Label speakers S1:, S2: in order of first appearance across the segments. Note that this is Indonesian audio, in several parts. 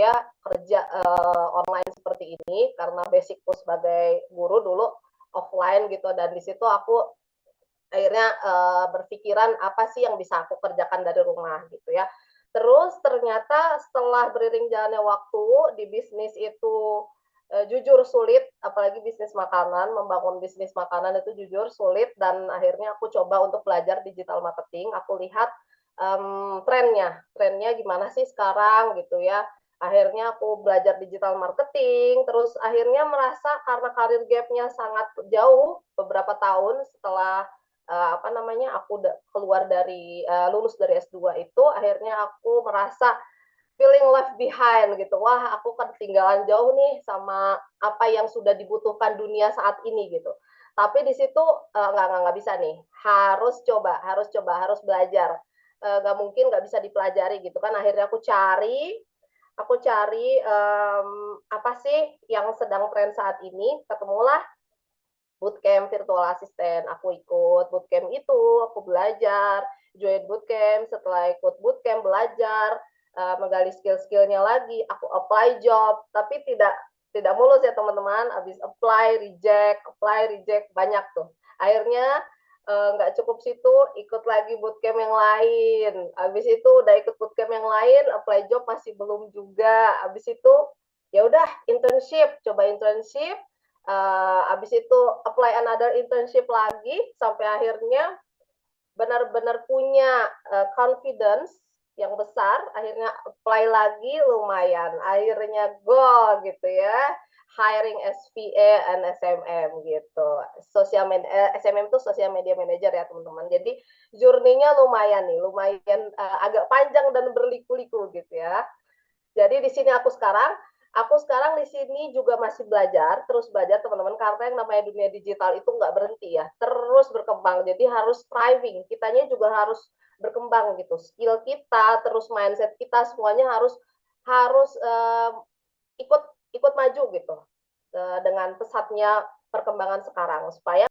S1: ya kerja online seperti ini karena basicku sebagai guru dulu offline gitu, dan di situ aku akhirnya berpikiran apa sih yang bisa aku kerjakan dari rumah gitu ya. Terus ternyata setelah beriring jalannya waktu di bisnis itu jujur sulit, apalagi bisnis makanan, membangun bisnis makanan itu jujur sulit, dan akhirnya aku coba untuk belajar digital marketing. Aku lihat trennya gimana sih sekarang gitu ya. Akhirnya aku belajar digital marketing, terus akhirnya merasa karena karir gapnya sangat jauh beberapa tahun setelah apa namanya aku keluar dari lulus dari S2 itu, akhirnya aku merasa feeling left behind gitu. Wah, aku ketinggalan jauh nih sama apa yang sudah dibutuhkan dunia saat ini gitu. Tapi di situ nggak bisa nih. Harus belajar. Nggak mungkin nggak bisa dipelajari gitu kan. Akhirnya aku cari apa sih yang sedang tren saat ini. Ketemulah bootcamp virtual assistant. Aku ikut bootcamp itu, aku belajar, join bootcamp, setelah ikut bootcamp belajar, menggali skill-skillnya lagi, aku apply job, tapi tidak mulus ya teman-teman, habis apply reject banyak tuh. Akhirnya nggak cukup situ, ikut lagi bootcamp yang lain. Habis itu udah ikut bootcamp yang lain, apply job masih belum juga. Habis itu ya udah internship, coba internship. Habis itu apply another internship lagi sampai akhirnya benar-benar punya confidence yang besar, akhirnya apply lagi lumayan, akhirnya goal gitu ya, hiring SPA and SMM gitu. SMM itu social media manager ya teman-teman. Jadi journey-nya lumayan nih, lumayan agak panjang dan berliku-liku gitu ya. Jadi di sini aku sekarang di sini juga masih belajar, terus belajar teman-teman, karena yang namanya dunia digital itu nggak berhenti ya, terus berkembang. Jadi harus striving, kitanya juga harus berkembang gitu. Skill kita, terus mindset kita semuanya harus harus ikut ikut maju gitu dengan pesatnya perkembangan sekarang, supaya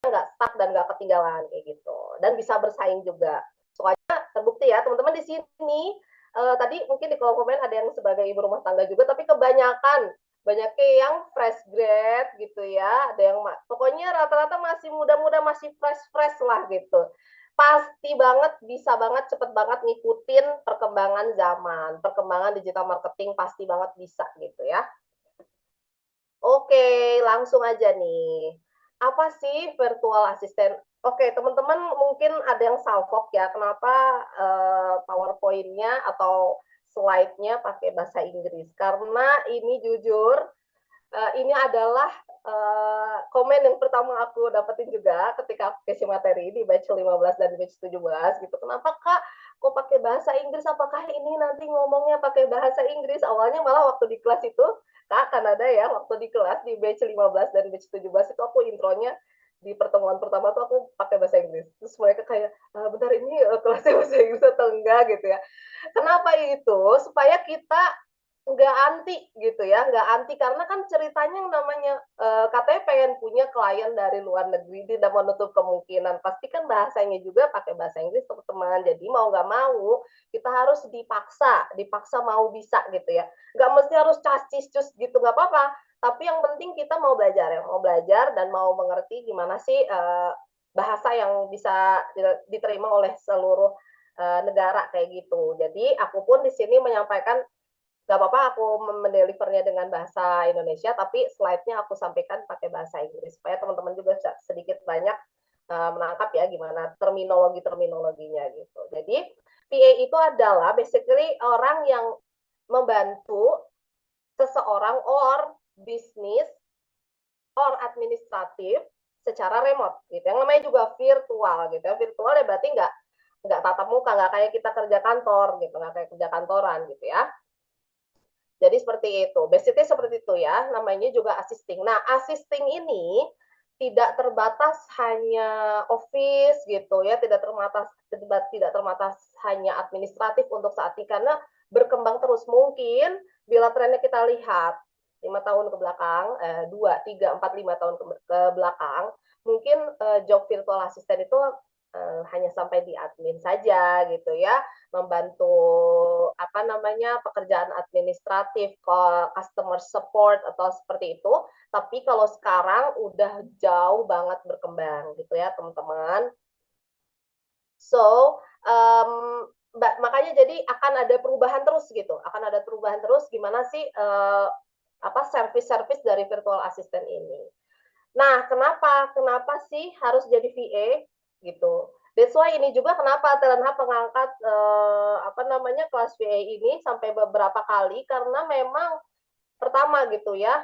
S1: nggak stuck dan nggak ketinggalan kayak gitu, dan bisa bersaing juga. Soalnya terbukti ya teman-teman di sini tadi mungkin di kolom komen ada yang sebagai ibu rumah tangga juga, tapi kebanyakan banyaknya yang fresh grad gitu ya, ada yang pokoknya rata-rata masih muda-muda, masih fresh lah gitu. Pasti banget, bisa banget, cepet banget ngikutin perkembangan zaman, perkembangan digital marketing, pasti banget bisa gitu ya. Oke, langsung aja nih. Apa sih virtual assistant? Oke, teman-teman mungkin ada yang salfok ya, kenapa PowerPoint-nya atau slide-nya pakai bahasa Inggris? Karena ini jujur, ini adalah komen yang pertama aku dapetin juga ketika aku kasih materi di batch 15 dan batch 17 gitu. Kenapa Kak? Kok pakai bahasa Inggris? Apakah ini nanti ngomongnya pakai bahasa Inggris? Awalnya malah waktu di kelas itu, Kak, kan ada ya, waktu di kelas di batch 15 dan batch 17 itu aku intronya di pertemuan pertama tuh aku pakai bahasa Inggris. Terus mereka kayak, bentar ini kelasnya bahasa Inggris atau enggak gitu ya. Kenapa itu? Supaya kita nggak anti gitu ya, nggak anti, karena kan ceritanya yang namanya katanya pengen punya klien dari luar negeri, tidak menutup kemungkinan pasti kan bahasanya juga pakai bahasa Inggris teman-teman. Jadi mau nggak mau kita harus dipaksa mau bisa gitu ya, nggak mesti harus cascis gitu, nggak apa-apa, tapi yang penting kita mau belajar ya, mau belajar dan mau mengerti gimana sih bahasa yang bisa diterima oleh seluruh negara kayak gitu. Jadi aku pun di sini menyampaikan nggak apa-apa aku mendelivernya dengan bahasa Indonesia, tapi slide-nya aku sampaikan pakai bahasa Inggris supaya teman-teman juga sedikit banyak menangkap ya gimana terminologinya gitu. Jadi PA itu adalah basically orang yang membantu seseorang or bisnis or administratif secara remote gitu. Yang namanya juga virtual gitu ya. Virtual ya berarti nggak tatap muka, nggak kayak kita kerja kantor gitu, nggak kayak kerja kantoran gitu ya. Jadi seperti itu, basically seperti itu ya, namanya juga assisting. Nah, assisting ini tidak terbatas hanya office gitu ya, tidak terbatas hanya administratif untuk saat ini, karena berkembang terus. Mungkin bila trennya kita lihat 5 tahun ke belakang, 2, 3, 4, 5 tahun ke belakang, mungkin job virtual assistant itu hanya sampai di admin saja gitu ya, membantu apa namanya pekerjaan administratif, customer support atau seperti itu. Tapi kalau sekarang udah jauh banget berkembang gitu ya teman-teman. So, makanya jadi akan ada perubahan terus gitu, akan ada perubahan terus gimana sih apa service-service dari virtual assistant ini. Nah, kenapa sih harus jadi VA gitu? That's why ini juga kenapa Talent Hub mengangkat apa namanya kelas VA ini sampai beberapa kali karena memang pertama gitu ya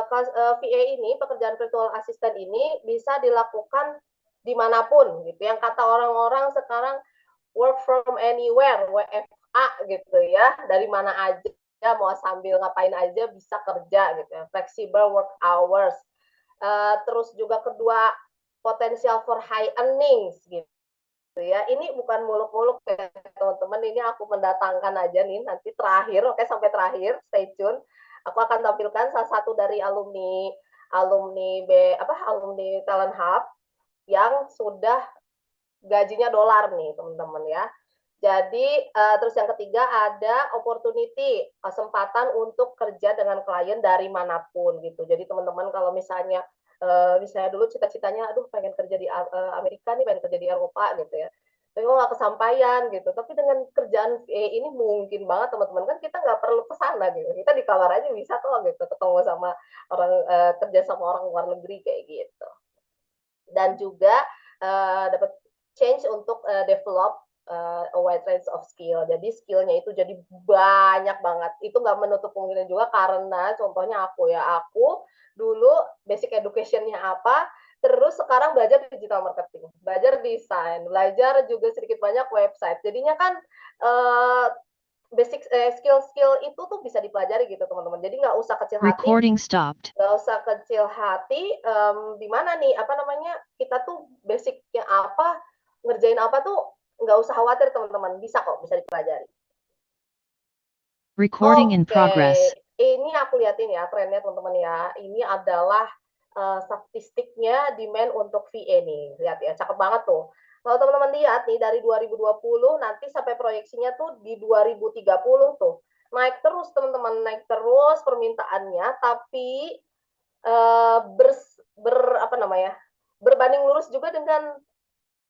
S1: kelas VA ini pekerjaan virtual assistant ini bisa dilakukan dimanapun gitu. Yang kata orang-orang sekarang work from anywhere, WFA gitu ya, dari mana aja mau sambil ngapain aja bisa kerja gitu ya, flexible work hours. Terus juga kedua potensial for high earnings gitu ya. Ini bukan muluk-muluk ya teman-teman, ini aku mendatangkan aja nih nanti terakhir, oke sampai terakhir, stay tune. Aku akan tampilkan salah satu dari alumni Talent Hub yang sudah gajinya dolar nih teman-teman ya. Jadi terus yang ketiga ada opportunity, kesempatan untuk kerja dengan klien dari manapun gitu. Jadi teman-teman kalau misalnya misalnya dulu cita-citanya aduh pengen kerja di Amerika nih, pengen kerja di Eropa gitu ya. Tapi kok nggak kesampaian gitu. Tapi dengan kerjaan VA ini mungkin banget teman-teman, kan kita nggak perlu ke sana gitu. Kita di kamar aja bisa kok gitu ketemu sama orang kerja sama orang luar negeri kayak gitu. Dan juga dapat change untuk develop a wide range of skill. Jadi skillnya itu jadi banyak banget. Itu nggak menutup kemungkinan juga karena contohnya aku dulu basic education-nya apa, terus sekarang belajar digital marketing, belajar desain, belajar juga sedikit banyak website. Jadinya kan basic skill-skill itu tuh bisa dipelajari gitu teman-teman. Jadi nggak usah kecil hati.
S2: Recording stopped.
S1: Nggak usah kecil hati, di mana nih, apa namanya, kita tuh basicnya apa, ngerjain apa tuh nggak usah khawatir teman-teman, bisa kok, bisa dipelajari.
S2: Recording in
S1: Oke,
S2: progress.
S1: ini aku liatin ya trennya teman-teman ya. Ini adalah statistiknya demand untuk VA nih. Lihat ya, cakep banget tuh. Kalau teman-teman lihat nih dari 2020 nanti sampai proyeksinya tuh di 2030 tuh. Naik terus teman-teman, naik terus permintaannya, tapi apa namanya, berbanding lurus juga dengan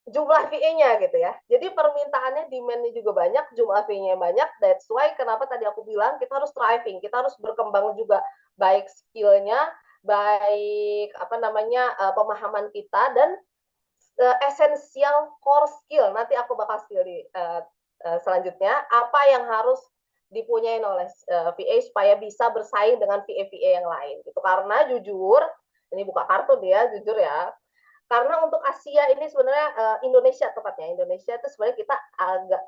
S1: jumlah VA-nya gitu ya. Jadi permintaannya, demand-nya juga banyak, jumlah VA-nya banyak. That's why kenapa tadi aku bilang kita harus striving, kita harus berkembang juga baik skill-nya, baik apa namanya pemahaman kita dan esensial core skill. Nanti aku bakal skill di selanjutnya apa yang harus dipunyai oleh VA supaya bisa bersaing dengan VA-VA yang lain gitu. Karena jujur, ini buka kartu dia, jujur ya, karena untuk Asia ini sebenarnya Indonesia tepatnya, Indonesia itu sebenarnya kita agak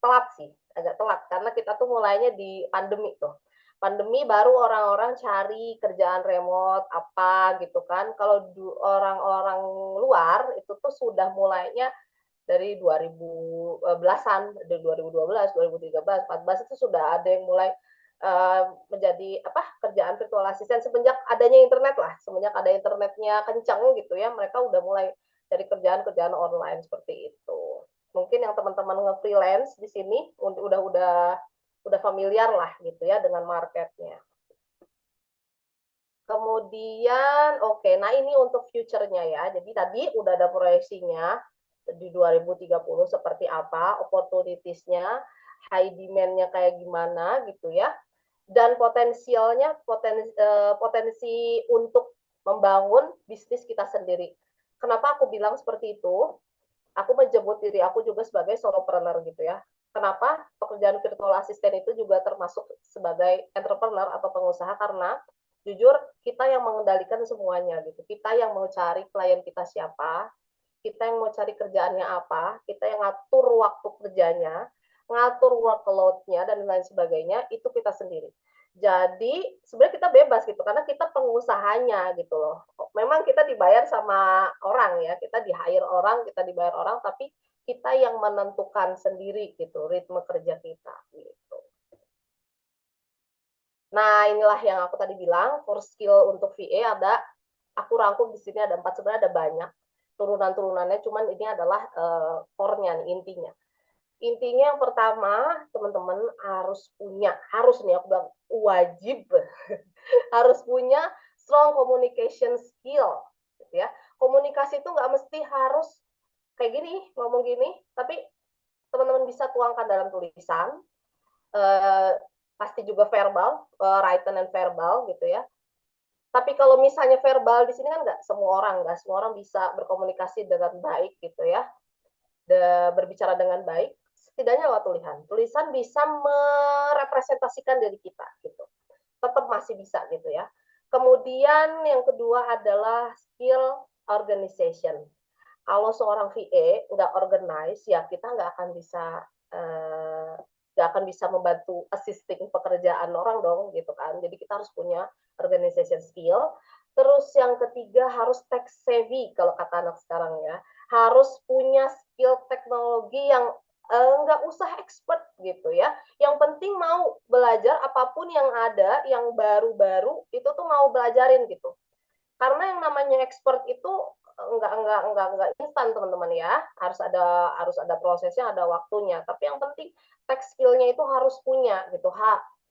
S1: telat sih, agak telat karena kita tuh mulainya di pandemi tuh. Pandemi baru orang-orang cari kerjaan remote apa gitu kan. Kalau orang-orang luar itu tuh sudah mulainya dari 2010-an, dari 2012, 2013, 2014 itu sudah ada yang mulai menjadi apa kerjaan virtual assistant semenjak adanya internet lah, semenjak ada internetnya kencang gitu ya, mereka udah mulai dari kerjaan-kerjaan online seperti itu. Mungkin yang teman-teman nge-freelance di sini udah familiar lah gitu ya dengan marketnya. Kemudian, oke, nah ini untuk future-nya ya. Jadi tadi udah ada proyeksinya di 2030 seperti apa, opportunities-nya, high demand-nya kayak gimana gitu ya. Dan potensialnya, potensi untuk membangun bisnis kita sendiri. Kenapa aku bilang seperti itu? Aku menyebut diri aku juga sebagai solopreneur gitu ya. Kenapa pekerjaan virtual assistant itu juga termasuk sebagai entrepreneur atau pengusaha karena jujur kita yang mengendalikan semuanya gitu. Kita yang mau cari klien kita siapa, kita yang mau cari kerjaannya apa, kita yang ngatur waktu kerjanya, ngatur workload-nya dan lain sebagainya itu kita sendiri. Jadi sebenarnya kita bebas gitu karena kita pengusahanya gitu loh. Memang kita dibayar sama orang ya, kita di hire orang, kita dibayar orang, tapi kita yang menentukan sendiri gitu ritme kerja kita gitu. Nah, inilah yang aku tadi bilang, core skill untuk VA ada, aku rangkum di sini ada 4, sebenarnya ada banyak. turunan-turunannya, cuman ini adalah core-nya nih, intinya. Intinya yang pertama, teman-teman harus nih aku bilang wajib harus punya strong communication skill, gitu ya. Komunikasi itu nggak mesti harus kayak gini, ngomong gini, tapi teman-teman bisa tuangkan dalam tulisan, pasti juga verbal, written and verbal gitu ya. Tapi kalau misalnya verbal di sini kan nggak semua orang bisa berkomunikasi dengan baik gitu ya, berbicara dengan baik, setidaknya lewat tulisan. Tulisan bisa merepresentasikan diri kita gitu, tetap masih bisa gitu ya. Kemudian yang kedua adalah skill organization. Kalau seorang VA nggak organize, ya kita nggak akan bisa membantu assisting pekerjaan orang dong gitu kan. Jadi kita harus punya organization skill. Terus yang ketiga harus tech savvy kalau kata anak sekarang ya. Harus punya skill teknologi yang nggak usah expert gitu ya. Yang penting mau belajar apapun yang ada, yang baru-baru itu tuh mau belajarin gitu. Karena yang namanya expert itu enggak instan teman-teman ya. Harus ada prosesnya, ada waktunya. Tapi yang penting tech skill-nya itu harus punya gitu.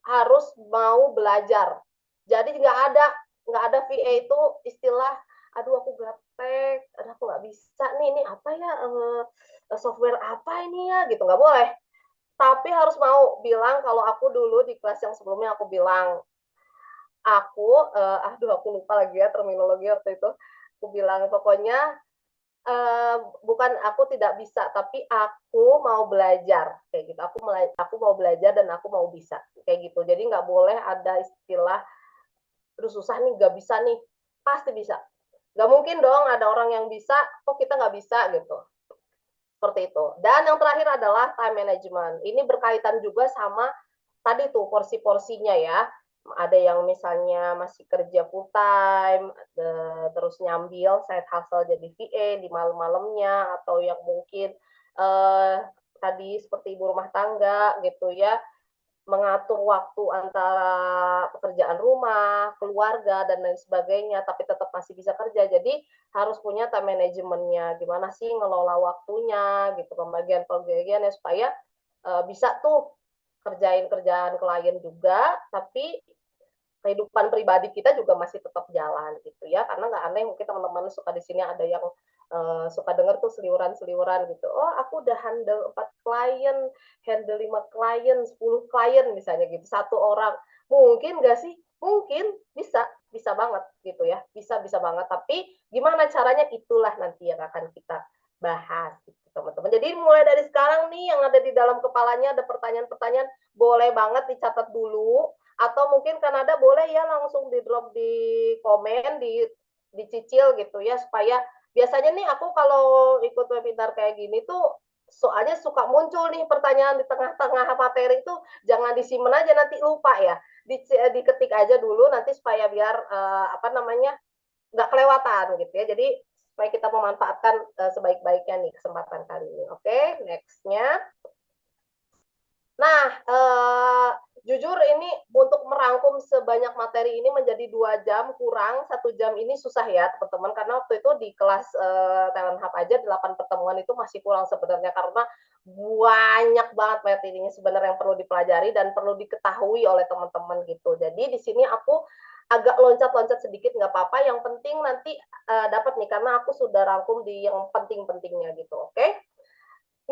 S1: Harus mau belajar. Jadi nggak ada VA itu istilah aduh aku gaptek, aduh aku nggak bisa nih, ini apa ya software apa ini ya gitu, nggak boleh. Tapi harus mau bilang kalau aku dulu di kelas yang sebelumnya aku bilang aku lupa lagi ya terminologi waktu itu. Aku bilang pokoknya bukan aku tidak bisa, tapi aku mau belajar kayak gitu. Aku mau belajar dan aku mau bisa kayak gitu. Jadi nggak boleh ada istilah, aduh susah nih, nggak bisa nih. Pasti bisa. Nggak mungkin dong ada orang yang bisa, kok kita nggak bisa gitu. Seperti itu. Dan yang terakhir adalah time management. Ini berkaitan juga sama tadi tuh porsi-porsinya ya. Ada yang misalnya masih kerja full time, terus nyambil side hustle jadi VA di malam-malamnya, atau yang mungkin tadi seperti ibu rumah tangga gitu ya, mengatur waktu antara pekerjaan rumah, keluarga, dan lain sebagainya, tapi tetap masih bisa kerja. Jadi harus punya time manajemennya, gimana sih ngelola waktunya, gitu, pembagian-pembagiannya supaya bisa tuh kerjain kerjaan klien juga, tapi kehidupan pribadi kita juga masih tetap jalan gitu ya. Karena nggak aneh mungkin teman-teman suka di sini ada yang suka dengar tuh seliuran-seliuran gitu. Oh, aku udah handle 4 klien, handle 5 klien, 10 klien misalnya gitu, satu orang. Mungkin nggak sih? Mungkin, bisa banget gitu ya. Bisa banget. Tapi gimana caranya itulah nanti yang akan kita bahas gitu, teman-teman. Jadi mulai dari sekarang nih yang ada di dalam kepalanya ada pertanyaan-pertanyaan, boleh banget dicatat dulu, atau mungkin Kanada boleh ya langsung di drop di komen, dicicil gitu ya, supaya biasanya nih aku kalau ikut webinar kayak gini tuh soalnya suka muncul nih pertanyaan di tengah-tengah materi itu, jangan disimpan aja nanti lupa ya, diketik aja dulu nanti supaya biar nggak kelewatan gitu ya. Jadi supaya kita memanfaatkan sebaik-baiknya nih kesempatan kali ini. Oke, nextnya. Nah, jujur ini untuk merangkum sebanyak materi ini menjadi 2 jam kurang, 1 jam ini susah ya teman-teman, karena waktu itu di kelas Talent Hub aja 8 pertemuan itu masih kurang sebenarnya, karena banyak banget materinya sebenarnya yang perlu dipelajari dan perlu diketahui oleh teman-teman gitu. Jadi di sini aku agak loncat-loncat sedikit nggak apa-apa, yang penting nanti dapat nih, karena aku sudah rangkum di yang penting-pentingnya gitu, oke?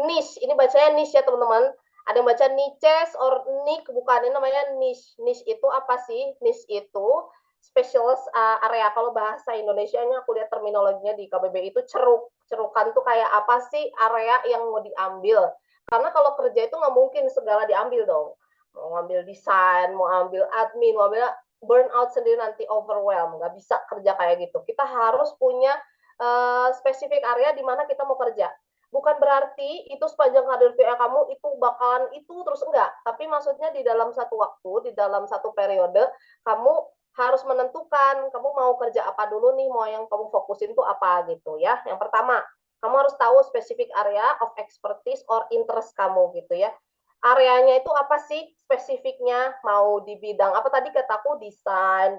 S1: Niche, ini bacanya niche ya teman-teman. Ada yang baca niches or niche, bukan, ini namanya niche. Niche itu apa sih? Niche itu specialist area. Kalau bahasa Indonesianya aku lihat terminologinya di KBBI itu ceruk. Cerukan tuh kayak apa sih area yang mau diambil. Karena kalau kerja itu nggak mungkin segala diambil dong. Mau ngambil desain, mau ambil admin, mau ambil burnout sendiri nanti overwhelm. Nggak bisa kerja kayak gitu. Kita harus punya spesifik area di mana kita mau kerja. Bukan berarti itu sepanjang karir VA kamu itu bakalan itu terus, enggak. Tapi maksudnya di dalam satu waktu, di dalam satu periode, kamu harus menentukan kamu mau kerja apa dulu nih, mau yang kamu fokusin tuh apa gitu ya. Yang pertama, kamu harus tahu spesifik area of expertise or interest kamu gitu ya. areanya itu apa sih spesifiknya, mau di bidang apa tadi kataku desain,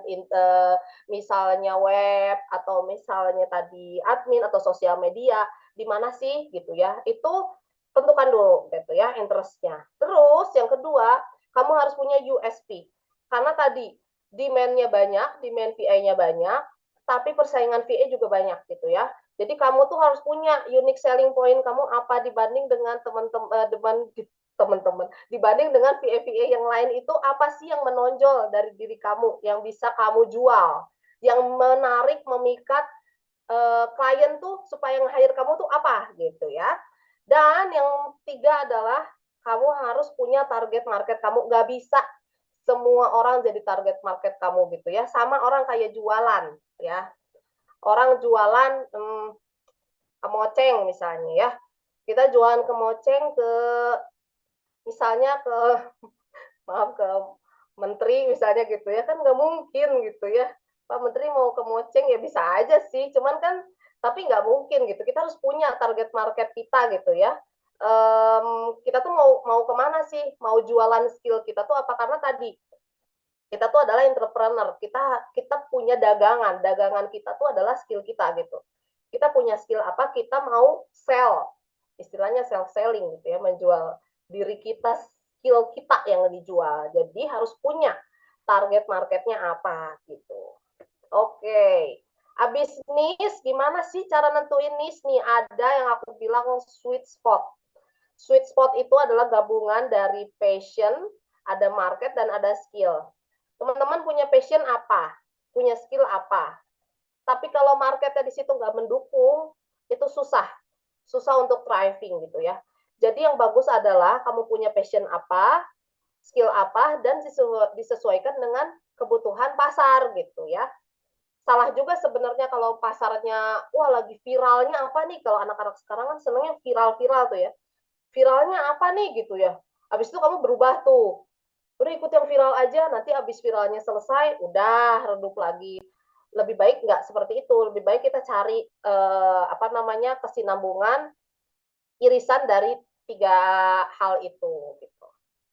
S1: misalnya web, atau misalnya tadi admin atau sosial media, di mana sih gitu ya. Itu tentukan dulu gitu ya interest-nya. Terus yang kedua, kamu harus punya USP. Karena tadi demand-nya banyak, demand VA-nya banyak, tapi persaingan VA juga banyak gitu ya. Jadi kamu tuh harus punya unique selling point kamu apa dibanding dengan teman-teman dibanding dengan VA-VA yang lain itu apa sih yang menonjol dari diri kamu yang bisa kamu jual, yang menarik, memikat klien tuh supaya nge-hire kamu tuh apa gitu ya. Dan yang tiga adalah kamu harus punya target market kamu. Nggak bisa semua orang jadi target market kamu gitu ya. Sama orang kayak jualan ya. Orang jualan kemoceng misalnya ya. Kita jualan kemoceng ke misalnya ke maaf ke menteri misalnya gitu ya kan nggak mungkin gitu ya Pak Menteri mau ke Moceng ya bisa aja sih cuman kan tapi nggak mungkin gitu kita harus punya target market kita gitu ya kita tuh mau kemana sih mau jualan skill kita tuh apa karena tadi kita tuh adalah entrepreneur kita punya dagangan kita tuh adalah skill kita gitu kita punya skill apa kita mau sell istilahnya self selling gitu ya menjual diri kita skill kita yang dijual jadi harus punya target marketnya apa gitu oke abis niche gimana sih cara nentuin niche nih ada yang aku bilang sweet spot sweet spot itu adalah gabungan dari passion ada market dan ada skill teman-teman punya passion apa punya skill apa tapi kalau marketnya di situ nggak mendukung itu susah untuk thriving gitu ya jadi yang bagus adalah kamu punya passion apa skill apa dan disesuaikan dengan kebutuhan pasar gitu ya salah juga sebenarnya kalau pasarnya wah lagi viralnya apa nih kalau anak-anak sekarang kan senengnya viral-viral tuh ya viralnya apa nih gitu ya habis itu kamu berubah tuh udah ikut yang viral aja nanti abis viralnya selesai udah redup lagi lebih baik nggak seperti itu lebih baik kita cari apa namanya kesinambungan irisan dari tiga hal itu gitu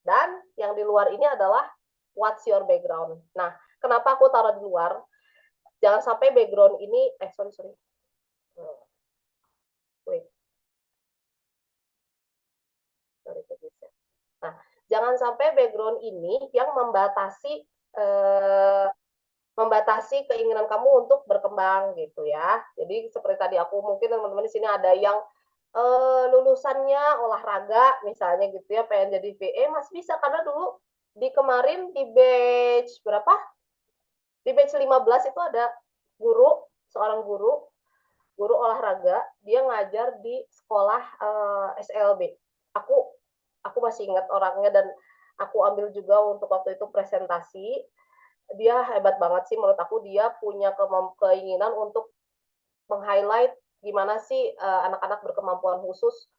S1: dan yang di luar ini adalah what's your background nah kenapa aku taruh di luar jangan sampai background ini sorry wait sorry nah jangan sampai background ini yang eh, membatasi keinginan kamu untuk berkembang gitu ya. Jadi seperti tadi aku mungkin teman-teman di sini ada yang lulusannya olahraga misalnya gitu ya, pengen jadi VE masih bisa karena dulu di kemarin di batch berapa? Di batch 15 itu ada guru, seorang guru olahraga, dia ngajar di sekolah SLB. Aku aku masih ingat orangnya dan aku ambil juga untuk waktu itu presentasi dia hebat banget sih menurut aku dia punya keinginan untuk meng-highlight gimana sih anak-anak berkemampuan khusus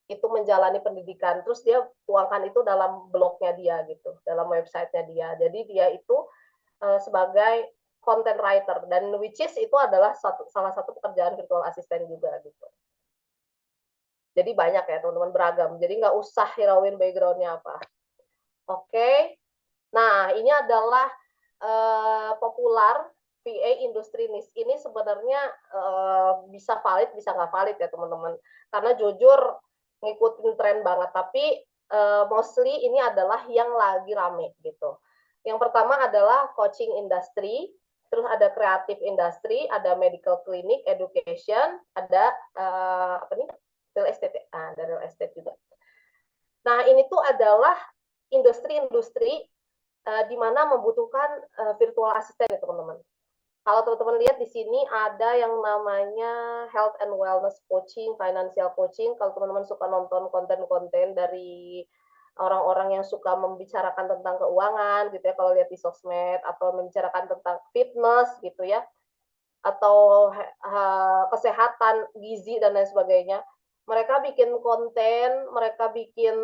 S1: itu menjalani pendidikan terus dia tuangkan itu dalam blognya dia gitu dalam websitenya dia jadi dia itu sebagai content writer dan which is itu adalah salah satu pekerjaan virtual assistant juga gitu jadi banyak ya teman-teman beragam jadi nggak usah hirauin backgroundnya apa oke nah ini adalah populer VA industri niche ini sebenarnya bisa valid bisa nggak valid ya teman-teman karena jujur ngikutin tren banget tapi mostly ini adalah yang lagi rame gitu yang pertama adalah coaching industry terus ada creative industry ada medical clinic education ada apa nih real estate ada real estate juga nah ini tuh adalah industri-industri di mana membutuhkan virtual assistant ya teman-teman. Kalau teman-teman lihat di sini ada yang namanya health and wellness coaching, financial coaching. Kalau teman-teman suka nonton konten-konten dari orang-orang yang suka membicarakan tentang keuangan gitu ya, kalau lihat di sosmed atau membicarakan tentang fitness gitu ya, atau kesehatan gizi dan lain sebagainya. Mereka bikin konten, mereka bikin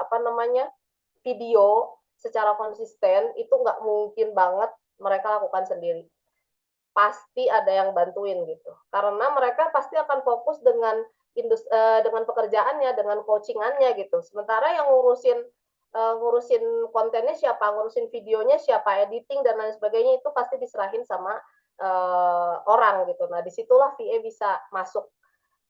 S1: apa namanya video secara konsisten itu nggak mungkin banget mereka lakukan sendiri. Pasti ada yang bantuin gitu. Karena mereka pasti akan fokus dengan dengan pekerjaannya, dengan coaching-annya gitu. Sementara yang ngurusin kontennya siapa, ngurusin videonya siapa, editing dan lain sebagainya itu pasti diserahin sama orang gitu. Nah, disitulah VA bisa masuk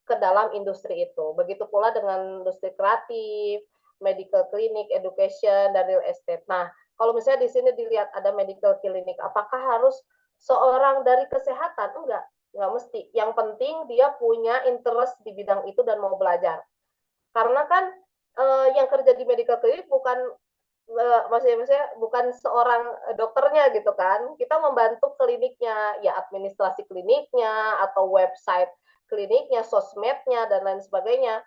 S1: ke dalam industri itu. Begitu pula dengan industri kreatif, medical clinic, education, dan real estate. Nah, kalau misalnya di sini dilihat ada medical clinic, apakah harus seorang dari kesehatan? Enggak mesti. Yang penting dia punya interest di bidang itu dan mau belajar. Karena kan yang kerja di medical clinic bukan maksudnya bukan seorang dokternya gitu kan. Kita membantu kliniknya, ya administrasi kliniknya atau website kliniknya, sosmednya dan lain sebagainya.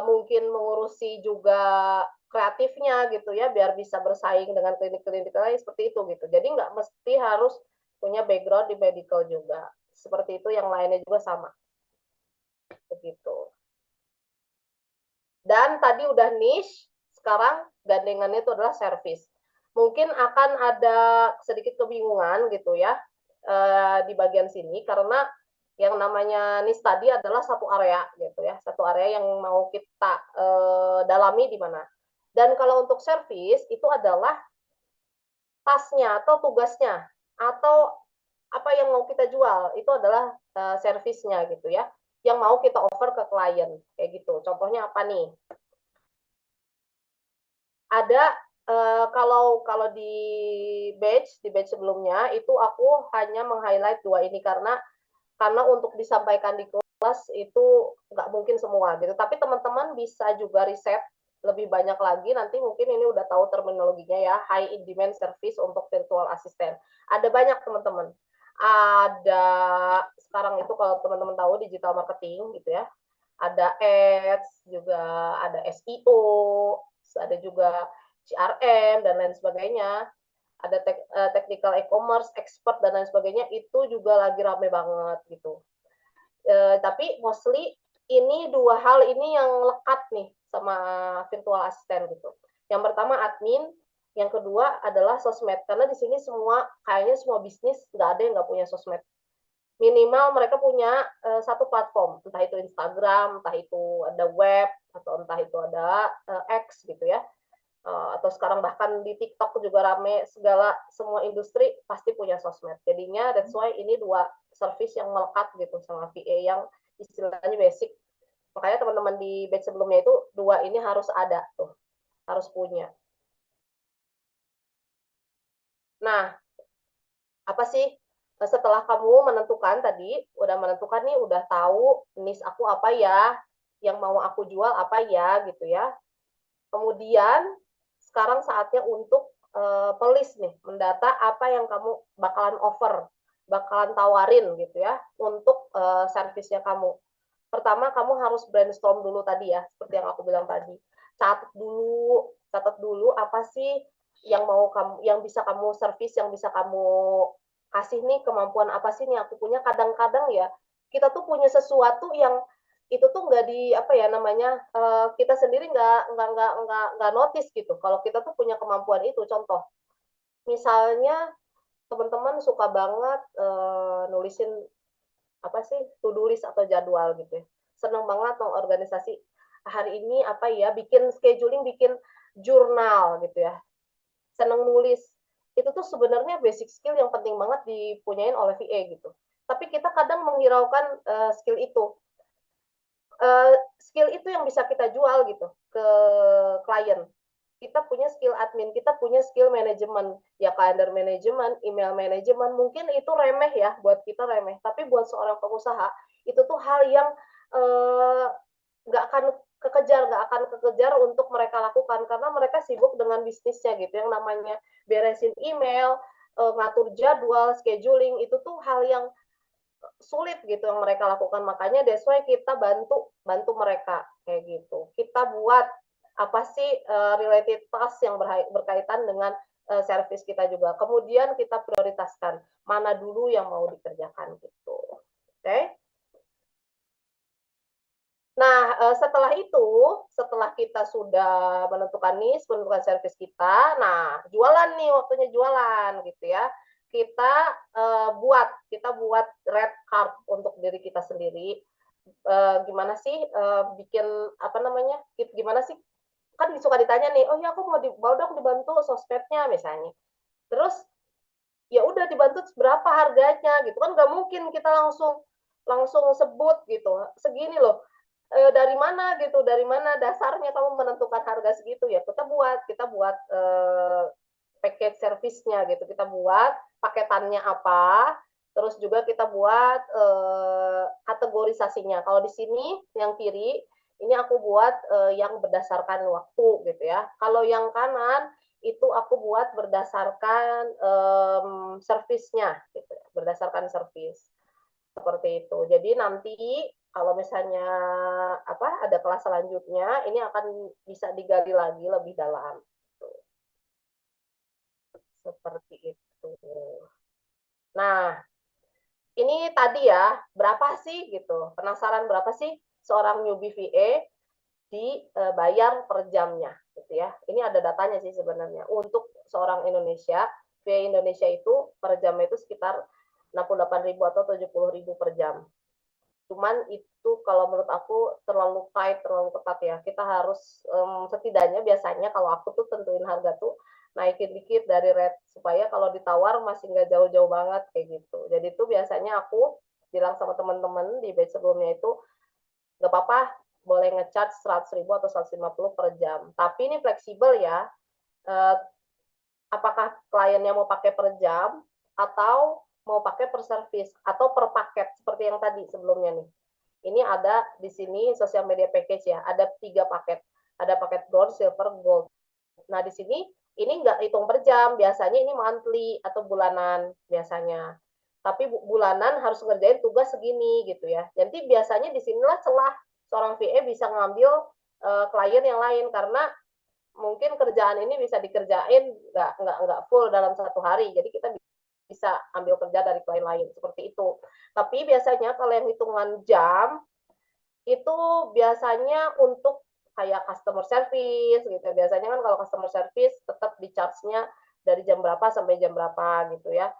S1: Mungkin mengurusi juga kreatifnya gitu ya, biar bisa bersaing dengan klinik-klinik lain seperti itu gitu. Jadi nggak mesti harus punya background di medical juga. Seperti itu yang lainnya juga sama. Begitu. Dan tadi udah niche, sekarang gandengannya itu adalah service. Mungkin akan ada sedikit kebingungan gitu ya di bagian sini karena yang namanya niche tadi adalah satu area gitu ya, satu area yang mau kita dalami di mana. Dan kalau untuk service itu adalah tasnya atau tugasnya atau apa yang mau kita jual itu adalah servisnya gitu ya, yang mau kita offer ke klien kayak gitu. Contohnya apa nih? Ada kalau di batch sebelumnya itu aku hanya meng-highlight 2 ini karena untuk disampaikan di kelas itu nggak mungkin semua gitu. Tapi teman-teman bisa juga riset lebih banyak lagi, nanti mungkin ini udah tahu terminologinya ya, high in demand service untuk virtual assistant. Ada banyak teman-teman. Ada sekarang itu kalau teman-teman tahu digital marketing gitu ya, ada ads, juga ada SEO, ada juga CRM dan lain sebagainya, ada technical e-commerce, expert dan lain sebagainya, itu juga lagi rame banget gitu. Tapi mostly ini 2 hal ini yang lekat nih sama virtual assistant gitu. Yang pertama admin, yang kedua adalah sosmed. Karena di sini kayaknya semua bisnis nggak ada yang nggak punya sosmed. Minimal mereka punya satu platform, entah itu Instagram, entah itu ada web, atau entah itu ada X gitu ya. Atau sekarang bahkan di TikTok juga rame, semua industri pasti punya sosmed. Jadinya that's why ini 2 service yang melekat gitu sama VA yang istilahnya basic. Makanya teman-teman di batch sebelumnya itu 2 ini harus ada tuh, harus punya. Nah, apa sih setelah kamu menentukan tadi, udah menentukan nih, udah tahu niche aku apa ya, yang mau aku jual apa ya gitu ya. Kemudian sekarang saatnya untuk pelis nih, mendata apa yang kamu bakalan offer, bakalan tawarin gitu ya untuk servisnya kamu. Pertama kamu harus brainstorm dulu tadi ya, seperti yang aku bilang tadi. Catat dulu apa sih yang bisa kamu servis, yang bisa kamu kasih nih, kemampuan apa sih nih aku punya. Kadang-kadang ya kita tuh punya sesuatu yang itu tuh nggak di apa ya namanya kita sendiri nggak notice gitu kalau kita tuh punya kemampuan itu. Contoh misalnya teman-teman suka banget nulisin apa sih to do list atau jadwal gitu ya, seneng banget mengorganisasi hari ini apa ya, bikin scheduling, bikin jurnal gitu ya, seneng nulis. Itu tuh sebenarnya basic skill yang penting banget dipunyain oleh VA gitu, tapi kita kadang menghiraukan skill itu. Skill itu yang bisa kita jual gitu ke klien. Kita punya skill admin, kita punya skill manajemen, ya calendar management, email management, mungkin itu remeh ya, buat kita remeh, tapi buat seorang pengusaha, itu tuh hal yang nggak akan kekejar untuk mereka lakukan, karena mereka sibuk dengan bisnisnya gitu, yang namanya beresin email, ngatur jadwal, scheduling, itu tuh hal yang sulit gitu yang mereka lakukan. Makanya that's why kita bantu mereka kayak gitu. Kita buat apa sih related task yang berkaitan dengan service kita juga. Kemudian kita prioritaskan mana dulu yang mau dikerjakan gitu. Oke. Okay? Nah, setelah kita sudah menentukan niche, menentukan service kita, nah jualan nih, waktunya jualan gitu ya. Kita buat red card untuk diri kita sendiri. gimana sih bikin apa namanya? Gimana sih kan suka ditanya nih, oh ya aku mau dong dibantu sosmednya misalnya. Terus ya udah dibantu berapa harganya gitu kan nggak mungkin kita langsung langsung sebut gitu segini loh dari mana gitu dari mana dasarnya kamu menentukan harga segitu ya kita buat package service-nya gitu kita buat paketannya apa terus juga kita buat kategorisasinya kalau di sini yang kiri ini aku buat yang berdasarkan waktu gitu ya kalau yang kanan itu aku buat berdasarkan servisnya gitu ya, berdasarkan servis seperti itu. Jadi nanti kalau misalnya apa ada kelas selanjutnya ini akan bisa digali lagi lebih dalam. Seperti itu. Nah, ini tadi ya, berapa sih gitu? Penasaran berapa sih seorang newbie VA dibayar per jamnya gitu ya. Ini ada datanya sih sebenarnya. Untuk seorang Indonesia, VA Indonesia itu per jamnya itu sekitar 68.000 atau 70.000 per jam. Cuman itu kalau menurut aku terlalu tight, terlalu ketat ya. Kita harus setidaknya biasanya kalau aku tuh tentuin harga tuh naikin dikit dari rate supaya kalau ditawar masih nggak jauh-jauh banget kayak gitu. Jadi itu biasanya aku bilang sama teman-teman di batch sebelumnya itu nggak apa-apa boleh ngecharge 100.000 atau 150 per jam. Tapi ini fleksibel ya. Eh, apakah kliennya mau pakai per jam atau mau pakai per service atau per paket seperti yang tadi sebelumnya nih. Ini ada di sini sosial media package ya, ada 3 paket. Ada paket gold, silver, gold. Nah, di sini ini nggak hitung per jam, biasanya ini monthly atau bulanan biasanya. Tapi bulanan harus ngerjain tugas segini gitu ya. Jadi biasanya di sinilah celah seorang VA bisa ngambil klien yang lain karena mungkin kerjaan ini bisa dikerjain nggak full dalam 1 hari. Jadi kita bisa ambil kerja dari klien lain seperti itu. Tapi biasanya kalau yang hitungan jam itu biasanya untuk kayak customer service gitu. Biasanya kan kalau customer service tetap di charge-nya dari jam berapa sampai jam berapa gitu ya.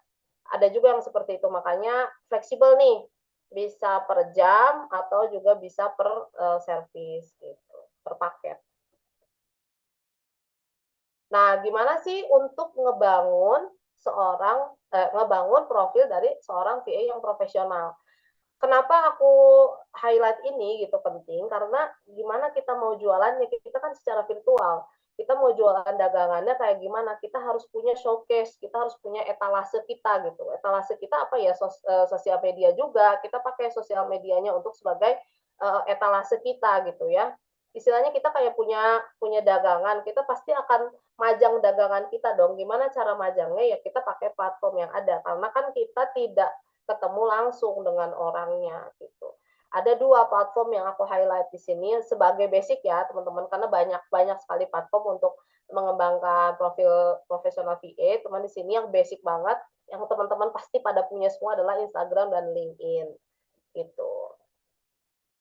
S1: Ada juga yang seperti itu, makanya fleksibel nih. Bisa per jam atau juga bisa per service gitu, per paket. Nah, gimana sih untuk ngebangun profil dari seorang VA yang profesional? Kenapa aku highlight ini gitu penting karena gimana kita mau jualannya kita kan secara virtual kita mau jualan dagangannya kayak gimana kita harus punya showcase kita harus punya etalase kita gitu etalase kita apa ya sosial media juga kita pakai sosial medianya untuk sebagai etalase kita gitu ya istilahnya kita kayak punya punya dagangan kita pasti akan majang dagangan kita dong gimana cara majangnya ya kita pakai platform yang ada karena kan kita tidak ketemu langsung dengan orangnya gitu. Ada 2 platform yang aku highlight di sini sebagai basic ya teman-teman karena banyak banyak sekali platform untuk mengembangkan profil profesional VA. Teman di sini yang basic banget yang teman-teman pasti pada punya semua adalah Instagram dan LinkedIn gitu.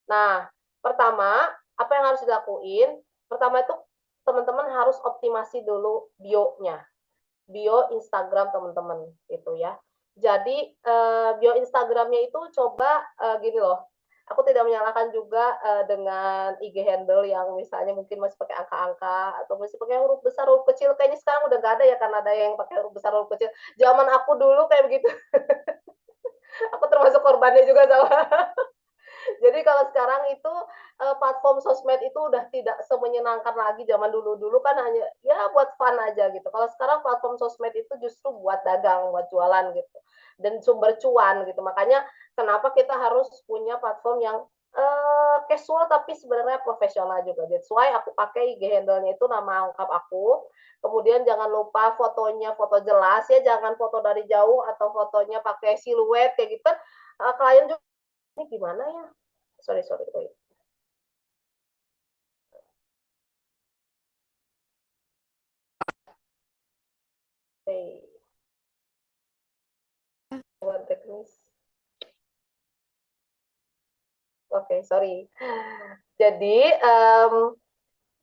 S1: Nah, pertama apa yang harus dilakuin? Pertama itu teman-teman harus optimasi dulu bio-nya bio Instagram teman-teman itu ya. Jadi bio Instagramnya itu coba gini loh. Aku tidak menyalahkan juga dengan IG handle yang misalnya mungkin masih pakai angka-angka atau masih pakai huruf besar huruf kecil. Kayaknya sekarang udah nggak ada ya karena ada yang pakai huruf besar huruf kecil. Zaman aku dulu kayak begitu. Aku termasuk korbannya juga sama. Jadi kalau sekarang itu platform sosmed itu udah tidak semenyenangkan lagi zaman dulu-dulu kan hanya ya buat fun aja gitu. Kalau sekarang platform sosmed itu justru buat dagang, buat jualan gitu. Dan sumber cuan gitu. Makanya kenapa kita harus punya platform yang casual tapi sebenarnya profesional juga. That's why aku pakai IG handle-nya itu nama lengkap aku. Kemudian jangan lupa fotonya foto jelas ya, jangan foto dari jauh atau fotonya pakai siluet kayak gitu. Klien juga ini gimana ya? Sorry, sorry, wait. Hey, one teknis. Oke, okay, sorry. Jadi,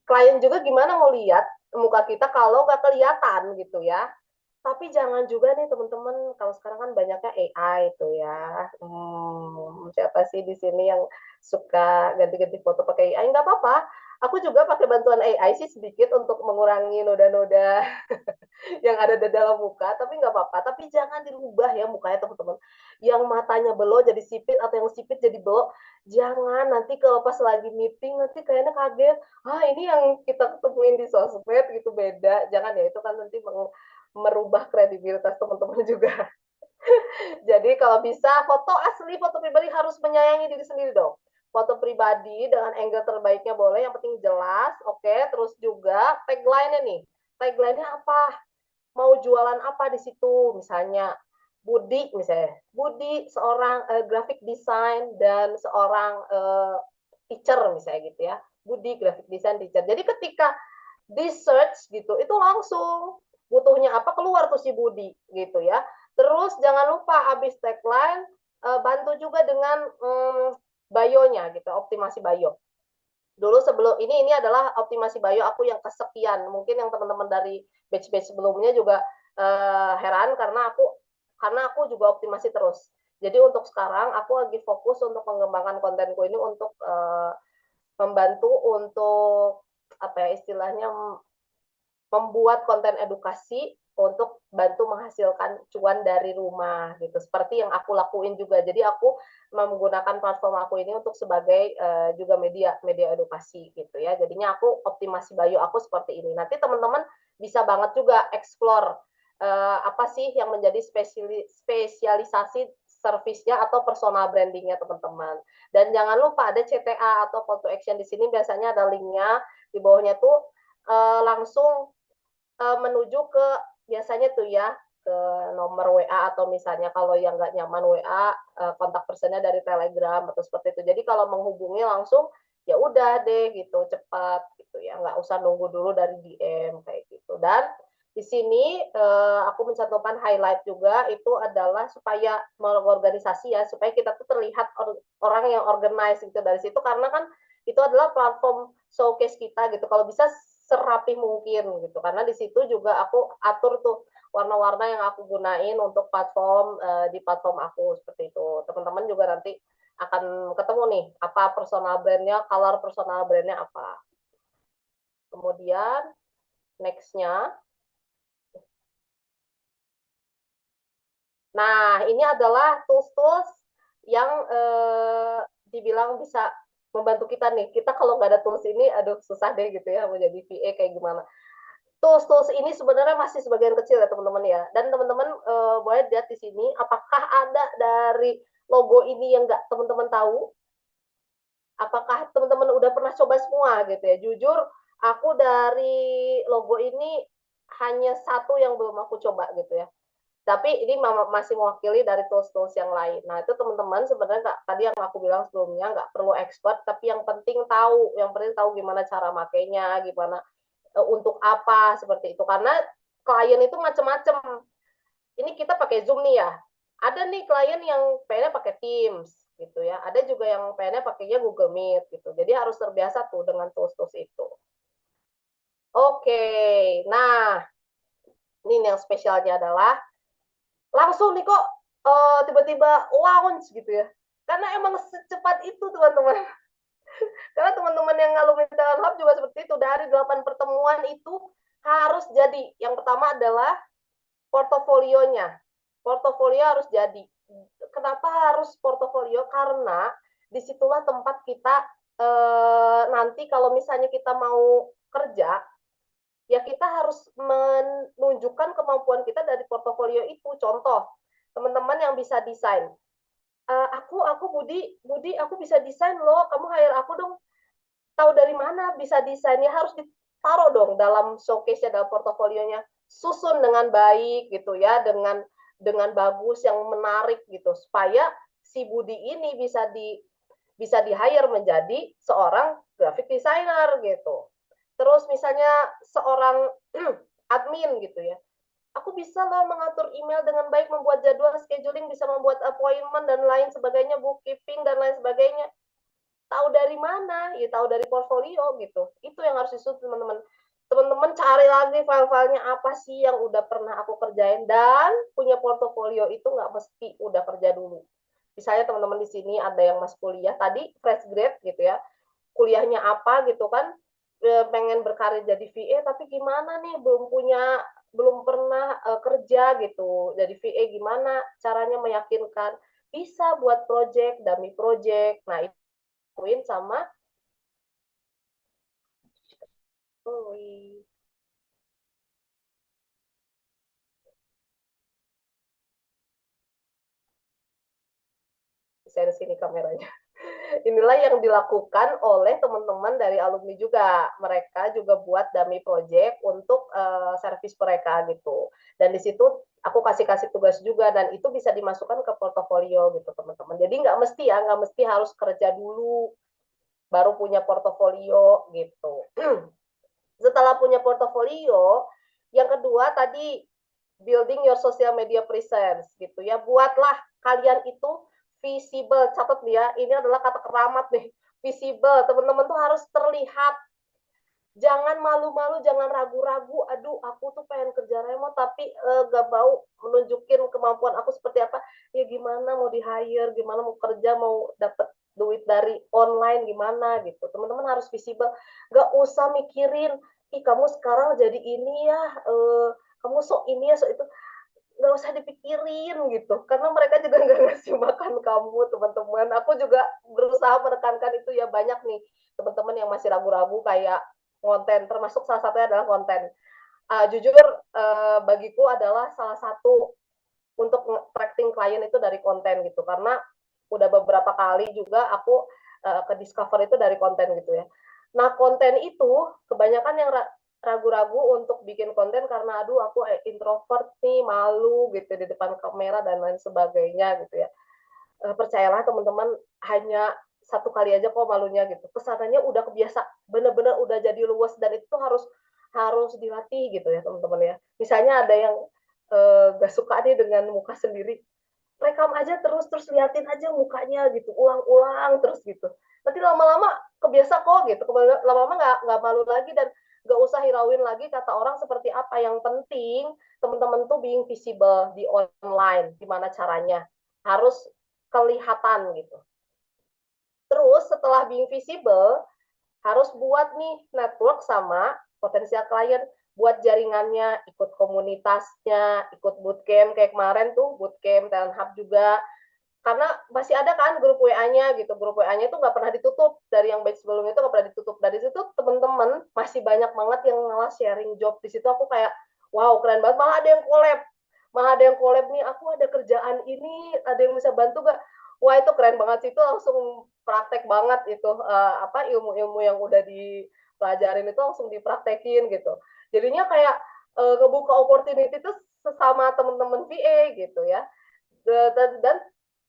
S1: klien juga gimana mau lihat muka kita kalau nggak kelihatan gitu ya. Tapi jangan juga nih teman-teman, kalau sekarang kan banyaknya AI itu ya. Siapa sih di sini yang suka ganti-ganti foto pakai AI? Nggak apa-apa. Aku juga pakai bantuan AI sih sedikit untuk mengurangi noda-noda yang ada di dalam muka, tapi nggak apa-apa. Tapi jangan dirubah ya mukanya teman-teman. Yang matanya belok jadi sipit atau yang sipit jadi belok, jangan. Nanti kalau pas lagi meeting nanti kayaknya kaget. Ah ini yang kita ketemuin di sosmed gitu beda. Jangan ya itu kan nanti merubah kredibilitas teman-teman juga. Jadi kalau bisa foto asli, foto pribadi harus menyayangi diri sendiri dong. Foto pribadi dengan angle terbaiknya boleh, yang penting jelas, oke. Okay. Terus juga tagline-nya nih. Tagline-nya apa? Mau jualan apa di situ? Misalnya Budi misalnya. Budi seorang graphic design dan seorang teacher misalnya gitu ya. Budi graphic design teacher. Jadi ketika di search gitu, itu langsung butuhnya apa keluar tuh si Budi gitu ya. Terus jangan lupa habis tagline bantu juga dengan bio-nya gitu, optimasi bio. Dulu sebelum ini adalah optimasi bio aku yang kesekian. Mungkin yang teman-teman dari batch-batch sebelumnya juga heran karena aku juga optimasi terus. Jadi untuk sekarang aku lagi fokus untuk mengembangkan kontenku ini untuk membantu untuk apa ya istilahnya membuat konten edukasi untuk bantu menghasilkan cuan dari rumah gitu. Seperti yang aku lakuin juga. Jadi aku menggunakan platform aku ini untuk sebagai juga media edukasi gitu ya. Jadinya aku optimasi bio aku seperti ini. Nanti teman-teman bisa banget juga explore apa sih yang menjadi spesialisasi servisnya atau personal brandingnya teman-teman. Dan jangan lupa ada CTA atau call to action di sini biasanya ada linknya di bawahnya tuh langsung menuju ke biasanya tuh ya ke nomor WA atau misalnya kalau yang nggak nyaman WA kontak personnya dari Telegram atau seperti itu. Jadi kalau menghubungi langsung ya udah deh gitu cepat gitu ya nggak usah nunggu dulu dari DM kayak gitu. Dan di sini aku mencantumkan highlight juga itu adalah supaya mengorganisasi ya supaya kita tuh terlihat orang yang organize gitu dari situ karena kan itu adalah platform showcase kita gitu. Kalau bisa serapi mungkin gitu karena di situ juga aku atur tuh warna-warna yang aku gunain untuk platform di platform aku seperti itu. Teman-teman juga nanti akan ketemu nih apa personal brandnya, color personal brandnya apa. Kemudian nextnya, nah ini adalah tools-tools yang dibilang bisa membantu kita nih. Kita kalau nggak ada tools ini, aduh susah deh gitu ya mau jadi VA kayak gimana. Tools-tools ini sebenarnya masih sebagian kecil ya teman-teman ya. Dan teman-teman boleh lihat di sini, apakah ada dari logo ini yang nggak teman-teman tahu? Apakah teman-teman udah pernah coba semua gitu ya? Jujur, aku dari logo ini hanya satu yang belum aku coba gitu ya. Tapi ini masih mewakili dari tools-tools yang lain. Nah, itu teman-teman sebenarnya tadi yang aku bilang sebelumnya nggak perlu expert, tapi yang penting tahu gimana cara makainya, gimana untuk apa seperti itu. Karena klien itu macam-macam. Ini kita pakai Zoom nih ya. Ada nih klien yang pengennya pakai Teams gitu ya. Ada juga yang pengennya pakainya Google Meet gitu. Jadi harus terbiasa tuh dengan tools-tools itu. Oke, nah ini yang spesialnya adalah langsung nih kok tiba-tiba launch gitu ya. Karena emang secepat itu teman-teman. Karena teman-teman yang ngalamin Talent Hub juga seperti itu. Dari 8 pertemuan itu harus jadi. Yang pertama adalah portofolionya. Portofolio harus jadi. Kenapa harus portofolio? Karena disitulah tempat kita nanti kalau misalnya kita mau kerja, ya kita harus menunjukkan kemampuan kita dari portofolio itu. Contoh, teman-teman yang bisa desain. Aku Budi, aku bisa desain loh. Kamu hire aku dong. Tahu dari mana bisa desainnya harus ditaruh dong dalam showcase-nya dalam portofolionya. Susun dengan baik gitu ya, dengan bagus yang menarik gitu supaya si Budi ini bisa di hire menjadi seorang graphic designer gitu. Terus misalnya seorang admin gitu ya. Aku bisa loh mengatur email dengan baik, membuat jadwal scheduling, bisa membuat appointment dan lain sebagainya, bookkeeping dan lain sebagainya. Tahu dari mana? Ya tahu dari portfolio gitu. Itu yang harus disusun teman-teman. teman-teman cari lagi file-filenya apa sih yang udah pernah aku kerjain, dan punya portofolio itu nggak mesti udah kerja dulu. Misalnya teman-teman di sini ada yang masih kuliah, tadi fresh grade gitu ya, kuliahnya apa gitu kan, pengen berkarir jadi VA, tapi gimana nih belum pernah kerja gitu jadi VA, gimana caranya meyakinkan bisa buat project, dummy project. Nah, itu sama saya di sini kameranya. Inilah yang dilakukan oleh teman-teman dari alumni juga. Mereka juga buat dummy project untuk servis mereka gitu. Dan di situ aku kasih tugas juga, dan itu bisa dimasukkan ke portofolio gitu teman-teman. Jadi nggak mesti ya, nggak mesti harus kerja dulu baru punya portofolio gitu. Setelah punya portofolio, yang kedua tadi building your social media presence gitu ya. Buatlah kalian itu visible, catat ya, ini adalah kata keramat nih, visible. Teman-teman tuh harus terlihat, jangan malu-malu, jangan ragu-ragu, aduh aku tuh pengen kerja remote tapi gak mau menunjukin kemampuan aku seperti apa, ya gimana mau di hire, gimana mau kerja, mau dapat duit dari online gimana gitu. Teman-teman harus visible, gak usah mikirin ih kamu sekarang jadi ini ya, kamu sok ini ya sok itu, nggak usah dipikirin gitu, karena mereka juga nggak ngasih makan kamu teman-teman. Aku juga berusaha menekankan itu ya, banyak nih teman-teman yang masih ragu-ragu kayak konten, termasuk salah satunya adalah konten. Jujur bagiku adalah salah satu untuk tracking klien itu dari konten gitu, karena udah beberapa kali juga aku ke discover itu dari konten gitu ya. Nah, konten itu kebanyakan yang ragu-ragu untuk bikin konten karena aduh aku introvert nih, malu gitu di depan kamera dan lain sebagainya gitu ya. Percayalah teman-teman, hanya satu kali aja kok malunya gitu. Kesananya udah kebiasa, bener-bener udah jadi luwes, dan itu harus harus dilatih gitu ya teman-teman ya. Misalnya ada yang gak suka nih dengan muka sendiri, rekam aja terus terus liatin aja mukanya gitu, ulang-ulang terus gitu. Nanti lama-lama kebiasa kok gitu, lama-lama nggak malu lagi, dan nggak usah hirauin lagi kata orang seperti apa. Yang penting teman-teman tuh being visible di online. Gimana caranya? Harus kelihatan gitu. Terus setelah being visible, harus buat nih network sama potensial klien, buat jaringannya, ikut komunitasnya, ikut bootcamp kayak kemarin tuh, bootcamp Talent Hub juga. Karena masih ada kan grup WA-nya gitu, grup WA-nya itu nggak pernah ditutup, dari yang batch sebelumnya itu nggak pernah ditutup. Dari situ teman-teman masih banyak banget yang malah sharing job di situ. Aku kayak wow, keren banget, malah ada yang collab nih, aku ada kerjaan ini, ada yang bisa bantu gak? Wah, itu keren banget sih, itu langsung praktek banget itu, apa, ilmu-ilmu yang udah dipelajarin itu langsung dipraktekin gitu. Jadinya kayak ngebuka opportunity itu sesama teman-teman VA gitu ya. Dan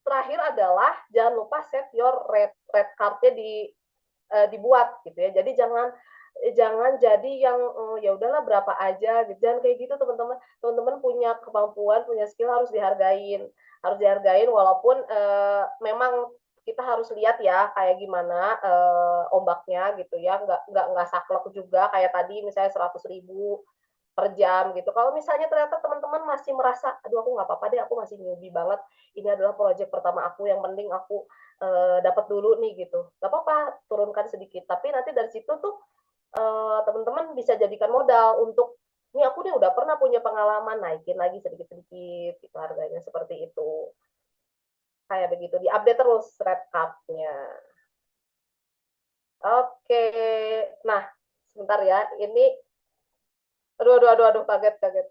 S1: terakhir adalah jangan lupa set your red card-nya dibuat gitu ya. Jadi jangan jadi yang ya udahlah berapa aja gitu. Jangan kayak gitu teman-teman. Teman-teman punya kemampuan, punya skill, harus dihargain. Harus dihargain walaupun memang kita harus lihat ya kayak gimana ombaknya gitu ya. Nggak saklek juga kayak tadi misalnya 100.000 per jam gitu. Kalau misalnya ternyata teman-teman masih merasa, aduh aku nggak apa-apa deh, aku masih newbie banget, ini adalah proyek pertama aku, yang penting aku dapat dulu nih gitu. Gak apa-apa, turunkan sedikit. Tapi nanti dari situ tuh teman-teman bisa jadikan modal untuk, ini aku nih udah pernah punya pengalaman, naikin lagi sedikit-sedikit gitu harganya, seperti itu. Kayak begitu, diupdate terus red card-nya. Oke, nah sebentar ya, ini aduh, kaget kaget.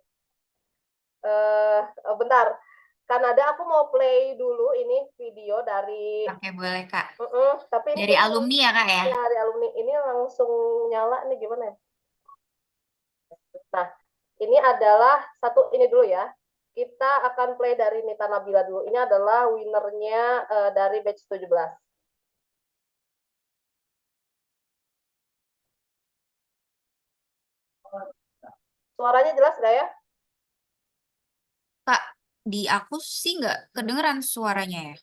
S1: Bentar, Kanada, aku mau play dulu ini video dari
S2: Oke, boleh Kak.
S1: tapi ini
S2: Dari
S1: kayaknya
S2: alumni ya Kak ya?
S1: ya dari alumni ini langsung nyala nih, gimana ya? Nah, ini adalah satu ini dulu ya. Kita akan play dari Nita Nabila dulu. Ini adalah winernya dari batch 17. Suaranya jelas nggak ya?
S2: Kak, di aku sih nggak kedengeran suaranya ya.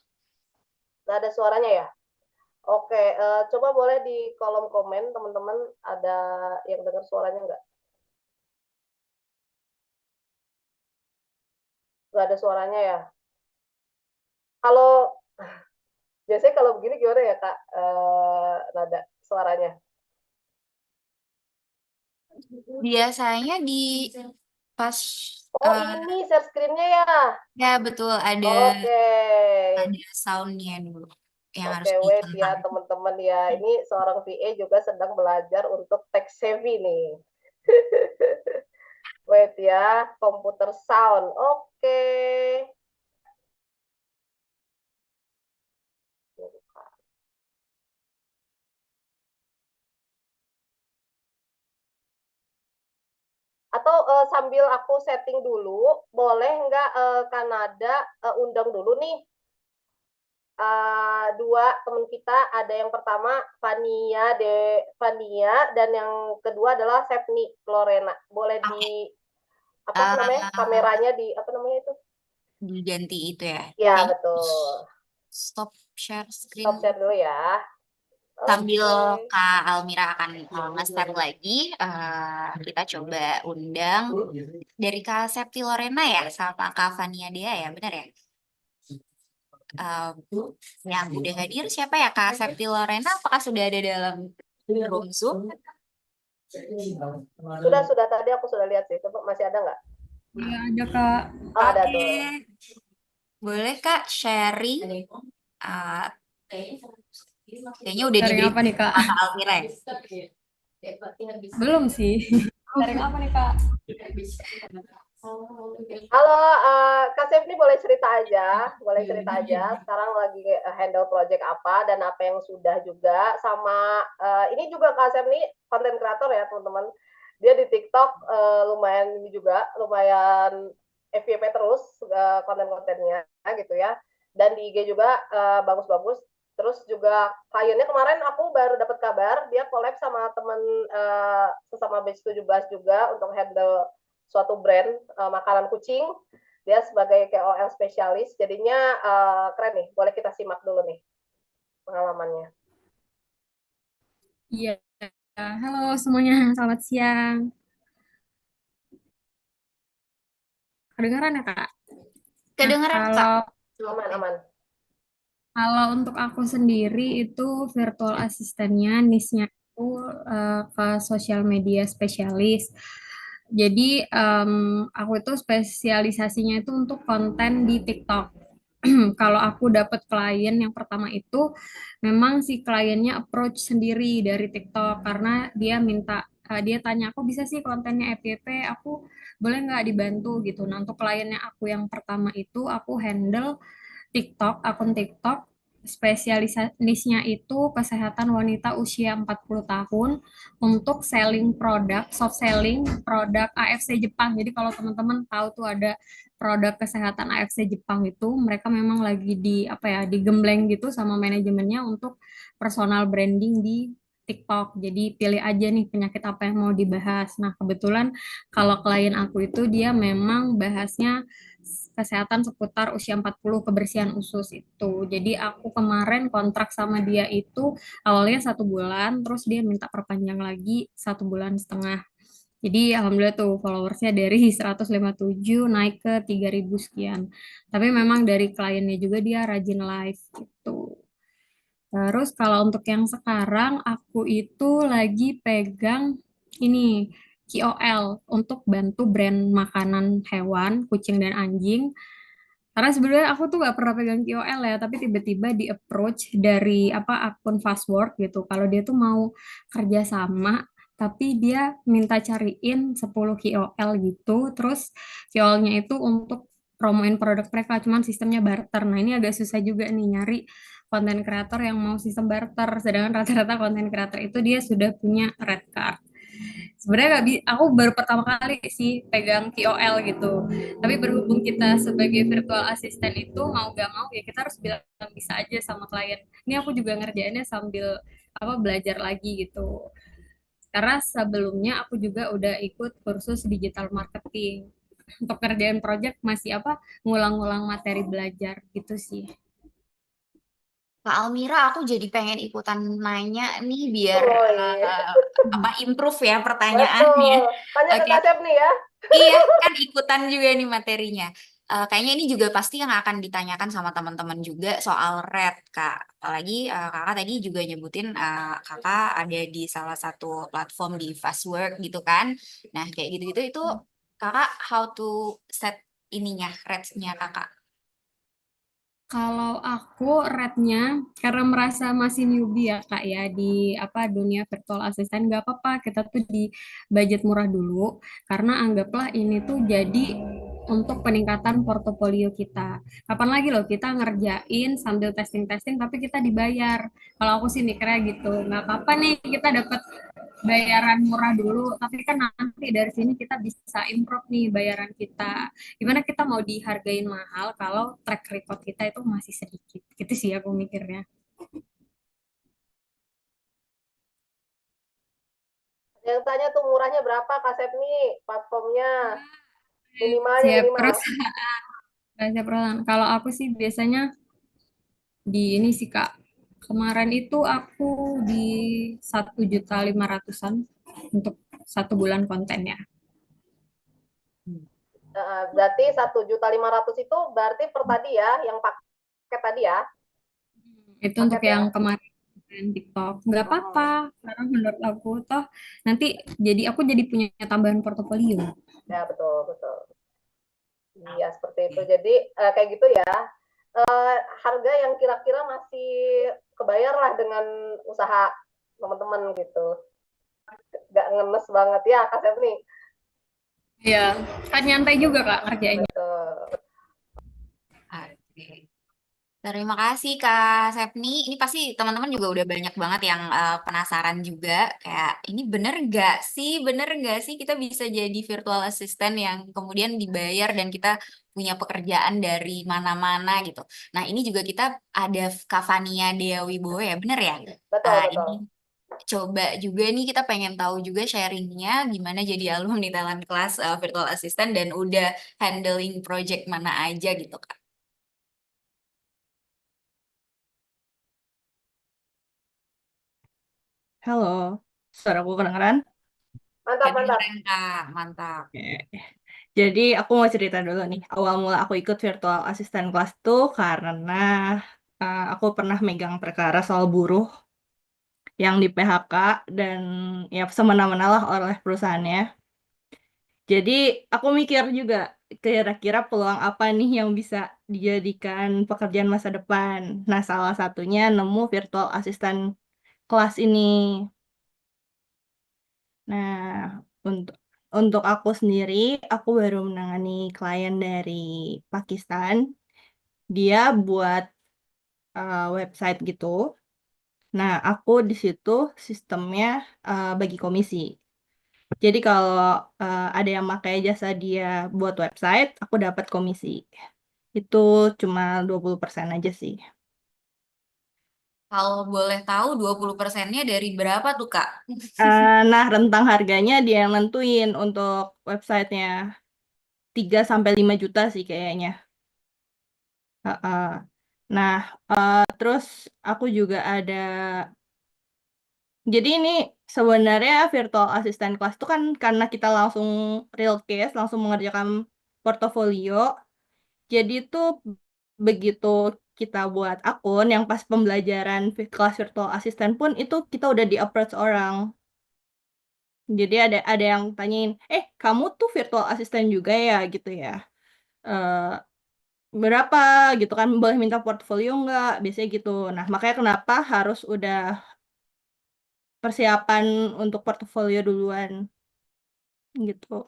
S1: Nggak ada suaranya ya? Oke, coba boleh di kolom komen teman-teman ada yang dengar suaranya nggak? Nggak ada suaranya ya. Kalau biasanya kalau begini gimana ya Kak, nada suaranya?
S2: Biasanya di pas
S1: Oh
S2: eh,
S1: ini share screen-nya ya?
S2: ya betul ada
S1: Oke.
S2: soundnya dulu yang
S1: Oke,
S2: harus
S1: wait ya
S2: ditentang.
S1: teman-teman ya. Ini seorang VA juga sedang belajar untuk tech savvy nih. Wait ya, komputer sound. Oke. Atau sambil aku setting dulu, boleh nggak Kanada undang dulu nih dua teman kita. Ada yang pertama Vania dan yang kedua adalah Sepni Lorena. Boleh di
S2: Oke.
S1: apa namanya
S2: Eh,
S1: kameranya di apa namanya itu?
S2: diganti itu ya.
S1: Ya
S2: Kayaknya
S1: betul.
S2: stop share screen
S1: Stop share dulu ya.
S2: sambil
S1: Oke.
S2: Kak Almira akan nge-start lagi. Kita coba undang dari Kak Septi Lorena ya sama Kak Fania Dea ya, benar ya? Eh, yang udah hadir siapa ya Kak Septi Lorena? Apakah sudah ada dalam room Zoom?
S1: Sudah tadi aku sudah lihat sih. Coba masih ada nggak?
S3: Iya, ada Kak.
S1: Oh, ada
S2: Oke,
S1: tuh.
S2: boleh Kak sharing? Eh, Kayaknya udah
S3: Sharing
S2: diberi
S3: apa nih, Kak?
S2: sama Kak Almira ya?
S3: Belum sih. Sharing apa nih, Kak?
S1: Halo, Kak Sefni boleh cerita aja, sekarang lagi handle project apa dan apa yang sudah juga sama ini juga Kak Sefni konten kreator ya teman-teman. Dia di TikTok lumayan ini juga, lumayan FYP terus konten-kontennya gitu ya. Dan di IG juga bagus-bagus. Terus juga kliennya kemarin aku baru dapat kabar dia collab sama teman sesama batch 17 juga untuk handle suatu brand makanan kucing. Dia sebagai KOL spesialis, jadinya keren nih. Boleh kita simak dulu nih pengalamannya.
S3: Iya. Halo semuanya, selamat siang. Kedengaran ya, Kak? Nah,
S2: Kedengeran Kak?
S3: kalau
S1: Aman-aman.
S3: kalau untuk aku sendiri itu virtual asistennya niche-nya itu ke sosial media spesialis. Jadi aku itu spesialisasinya itu untuk konten di TikTok. Kalau aku dapat klien yang pertama itu memang si kliennya approach sendiri dari TikTok karena dia minta dia tanya aku bisa sih kontennya FYP, aku boleh nggak dibantu gitu. Nah untuk kliennya aku yang pertama itu aku handle TikTok, akun TikTok spesialisnya itu kesehatan wanita usia 40 tahun untuk selling produk, soft selling produk AFC Jepang. Jadi kalau teman-teman tahu tuh ada produk kesehatan AFC Jepang itu, mereka memang lagi di apa ya, digembleng gitu sama manajemennya untuk personal branding di TikTok. Jadi pilih aja nih penyakit apa yang mau dibahas. Nah, kebetulan kalau klien aku itu dia memang bahasnya kesehatan seputar usia 40 kebersihan usus itu. Jadi aku kemarin kontrak sama dia itu awalnya 1 bulan, terus dia minta perpanjang lagi 1 bulan setengah. Jadi alhamdulillah tuh followersnya dari 157 naik ke 3000 sekian. Tapi memang dari kliennya juga dia rajin live gitu. Terus kalau untuk yang sekarang aku itu lagi pegang ini KOL untuk bantu brand makanan hewan, kucing dan anjing. Karena sebenarnya aku tuh gak pernah pegang KOL ya, tapi tiba-tiba di approach dari apa akun Fastwork gitu. Kalau dia tuh mau kerja sama, tapi dia minta cariin 10 KOL gitu. Terus KOL-nya itu untuk promoin produk mereka, cuman sistemnya barter. Nah ini agak susah juga nih nyari konten kreator yang mau sistem barter. Sedangkan rata-rata konten kreator itu dia sudah punya red card. Sebenarnya nggak aku baru pertama kali sih pegang KOL gitu. Tapi berhubung kita sebagai virtual assistant itu mau gak mau ya kita harus bilang bisa aja sama klien. Ini aku juga ngerjainnya sambil apa belajar lagi gitu. Karena sebelumnya aku juga udah ikut kursus digital marketing. Untuk kerjaan project masih apa ngulang-ngulang materi belajar gitu sih.
S2: Kak Almira, aku jadi pengen ikutan nanya nih biar
S1: Oh iya,
S2: apa improve ya pertanyaannya.
S1: betul. Tanya ke
S2: Oke,
S1: Kak Sefni ya.
S2: iya kan ikutan juga nih materinya. kayaknya ini juga pasti yang akan ditanyakan sama teman-teman juga soal red, Kak. Apalagi Kakak tadi juga nyebutin Kakak ada di salah satu platform di Fastwork gitu kan. Nah, kayak gitu-gitu itu Kakak how to set ininya, reds-nya Kakak.
S3: Kalau aku rate-nya karena merasa masih newbie ya Kak ya di apa dunia virtual assistant nggak apa-apa kita tuh di budget murah dulu karena anggaplah ini tuh jadi untuk peningkatan portofolio kita. Kapan lagi loh kita ngerjain sambil testing-testing tapi kita dibayar. Kalau aku sih mikirnya gitu, nggak apa-apa nih kita dapat bayaran murah dulu, tapi kan nanti dari sini kita bisa improve nih bayaran kita. Gimana kita mau dihargain mahal kalau track record kita itu masih sedikit. Gitu sih aku mikirnya.
S1: Yang tanya tuh murahnya berapa Kak Sepni platformnya? Minimalnya
S3: Siap
S1: minimal.
S3: perusahaan. Siap perusahaan. Kalau aku sih biasanya di ini sih Kak. Kemarin itu aku di 1.500.000-an untuk 1 bulan konten ya.
S1: Berarti 1.500.000 itu berarti per tadi ya, yang paket tadi ya,
S3: Itu untuk
S1: paket ya.
S3: yang kemarin kan TikTok. Nggak apa-apa, karena menurut aku toh nanti jadi aku jadi punya tambahan portofolio.
S1: Ya betul betul. Iya seperti itu. Jadi kayak gitu ya. Harga yang kira-kira masih kebayar lah dengan usaha teman-teman gitu. Gak ngenes banget ya Kak Sepni.
S3: Iya, kan nyantai juga Kak ngerjainnya.
S1: Betul.
S2: Oke. Terima kasih Kak Sepni. Ini pasti teman-teman juga udah banyak banget yang penasaran juga. Kayak ini bener nggak sih kita bisa jadi virtual assistant yang kemudian dibayar dan kita punya pekerjaan dari mana-mana gitu. Nah ini juga kita ada Kavania Dea Wibowo ya, bener ya?
S1: Betul
S2: Ini
S1: betul.
S2: coba juga nih kita pengen tahu juga sharingnya gimana jadi alumni talent class virtual assistant dan udah handling project mana aja gitu Kak.
S4: Halo, suaraku kedengeran?
S1: Mantap mantap.
S2: Kedengeran Kak, mantap.
S4: Oke. Jadi aku mau cerita dulu nih. Awal mula aku ikut virtual assistant class tuh karena aku pernah megang perkara soal buruh yang di PHK dan ya semena-mena lah oleh perusahaannya. Jadi aku mikir juga kira-kira peluang apa nih yang bisa dijadikan pekerjaan masa depan. Nah, salah satunya nemu virtual assistant kelas ini. Nah, untuk aku sendiri, aku baru menangani klien dari Pakistan. Dia buat website gitu. Nah, aku di situ sistemnya bagi komisi. Jadi kalau ada yang pakai jasa dia buat website, aku dapat komisi. Itu cuma 20% aja sih.
S2: Kalau boleh tahu 20%-nya dari berapa tuh Kak?
S4: Nah, rentang harganya dia yang nentuin untuk websitenya 3 sampai 5 juta sih kayaknya. Heeh. Nah, terus aku juga ada, jadi ini sebenarnya virtual assistant class itu kan karena kita langsung real case, langsung mengerjakan portofolio. Jadi itu begitu kita buat akun, yang pas pembelajaran kelas virtual assistant pun itu kita udah di approach orang. Jadi ada yang tanyain, kamu tuh virtual assistant juga ya gitu ya. Eh, Berapa gitu kan, boleh minta portfolio nggak, biasanya gitu. Nah, makanya kenapa harus udah persiapan untuk portfolio duluan gitu.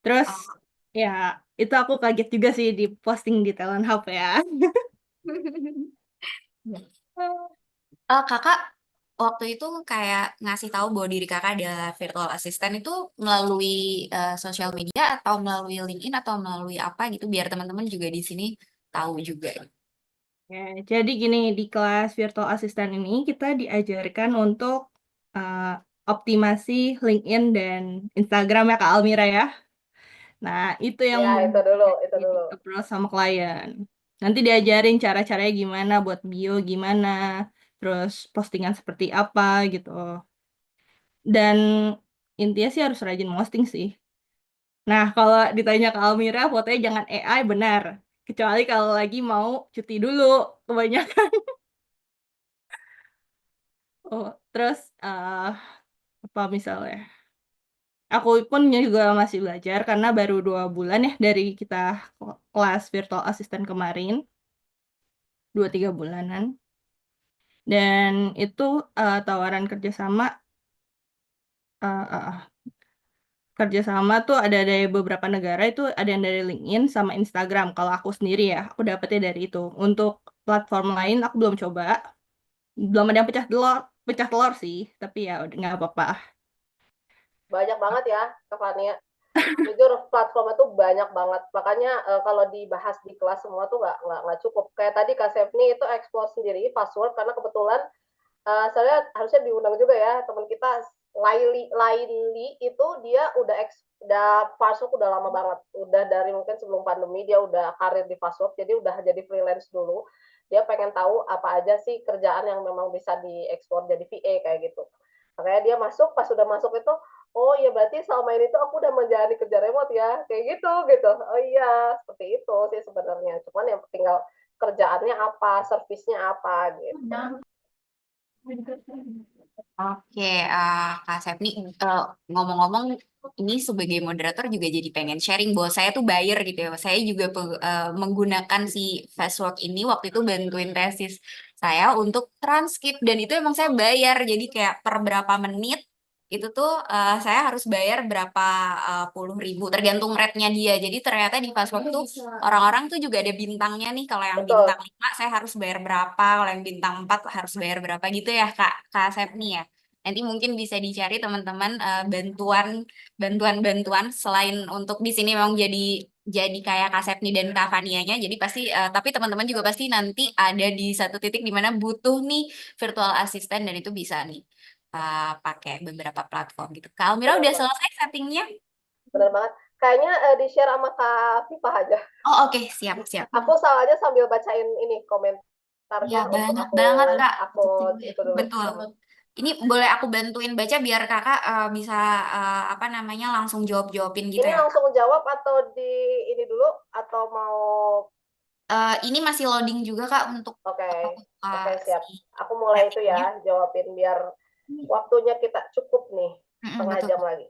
S4: Terus
S2: Oh.
S4: ya itu aku kaget juga sih di posting di Talent Hub ya.
S2: Kakak waktu itu kayak ngasih tahu bahwa diri kakak adalah virtual assistant itu melalui sosial media atau melalui LinkedIn atau melalui apa gitu biar teman-teman juga di sini tahu juga.
S4: Ya, jadi gini, di kelas virtual assistant ini kita diajarkan untuk uh, optimasi LinkedIn dan Instagram ya Kak Almira ya. Nah, itu yang
S1: Ya itu dulu, itu
S4: jadi
S1: dulu.
S4: approach sama klien. Nanti diajarin cara-caranya gimana, buat bio gimana, terus postingan seperti apa gitu. Dan intinya sih harus rajin posting sih. Nah, kalau ditanya ke Almira, fotonya jangan AI, benar. Kecuali kalau lagi mau cuti dulu, kebanyakan. Oh, terus apa misalnya? Aku pun juga masih belajar karena baru 2 bulan ya dari kita kelas virtual assistant kemarin, 2-3 bulanan. Dan itu tawaran uh, uh, kerjasama tuh ada dari beberapa negara, itu ada yang dari LinkedIn sama Instagram. Kalau aku sendiri ya, aku dapetnya dari itu. Untuk platform lain aku belum coba, belum ada yang pecah telur sih, tapi ya udah nggak apa-apa.
S1: Banyak banget ya, Kak Fania. Jujur platform itu banyak banget. Makanya kalau dibahas di kelas semua tuh nggak cukup. Kayak tadi Kak Sepni itu explore sendiri password karena kebetulan saya harusnya diundang juga ya teman kita Laili itu dia udah password udah lama banget. Udah dari mungkin sebelum pandemi dia udah karir di password, jadi udah jadi freelance dulu. Dia pengen tahu apa aja sih kerjaan yang memang bisa diekspor jadi VA kayak gitu. Makanya dia masuk, pas sudah masuk itu, oh iya berarti selama ini tuh aku udah menjalani kerja remote ya, kayak gitu. Oh iya, seperti itu sih sebenarnya. Cuman yang tinggal kerjaannya apa, servisnya apa gitu.
S2: Oke, Kak Sepni, ngomong-ngomong, ini sebagai moderator juga jadi pengen sharing bahwa saya tuh buyer gitu ya. Saya juga menggunakan si Fastwork ini waktu itu bantuin tesis saya untuk transkrip dan itu emang saya bayar. Jadi kayak per berapa menit itu tuh saya harus bayar berapa puluh ribu tergantung rate-nya dia. Jadi ternyata di Fastwork tuh orang-orang tuh juga ada bintangnya nih. Kalau yang
S1: Betul.
S2: bintang 5 saya harus bayar berapa, kalau yang bintang 4 harus bayar berapa gitu ya Kak Sepni ya. Nanti mungkin bisa dicari teman-teman bantuan selain untuk di sini memang jadi kayak Kak Sepni dan Kak Fanianya. Jadi pasti tapi teman-teman juga pasti nanti ada di satu titik di mana butuh nih virtual assistant dan itu bisa nih pakai beberapa platform gitu. Kak Almira
S1: Benar
S2: udah
S1: banget.
S2: selesai settingnya?
S1: Benar banget. Kayaknya di-share sama Kak Viva aja.
S2: Oh oke, siap siap.
S1: Aku soalnya sambil bacain ini
S2: Ya
S1: komentarnya untuk
S2: banyak banget Kak.
S1: aku itu dulu.
S2: Betul. Ini boleh aku bantuin baca biar kakak bisa apa namanya langsung jawabin gitu
S1: Ini
S2: ya Kak.
S1: langsung jawab atau di ini dulu atau mau
S2: Ini masih loading juga Kak untuk
S1: oke.
S2: aku buka
S1: Oke, siap.
S2: si
S1: Aku mulai itu
S2: settingnya.
S1: ya jawabin biar waktunya kita cukup nih.
S2: Mm-mm,
S1: Setengah
S2: betul.
S1: jam lagi.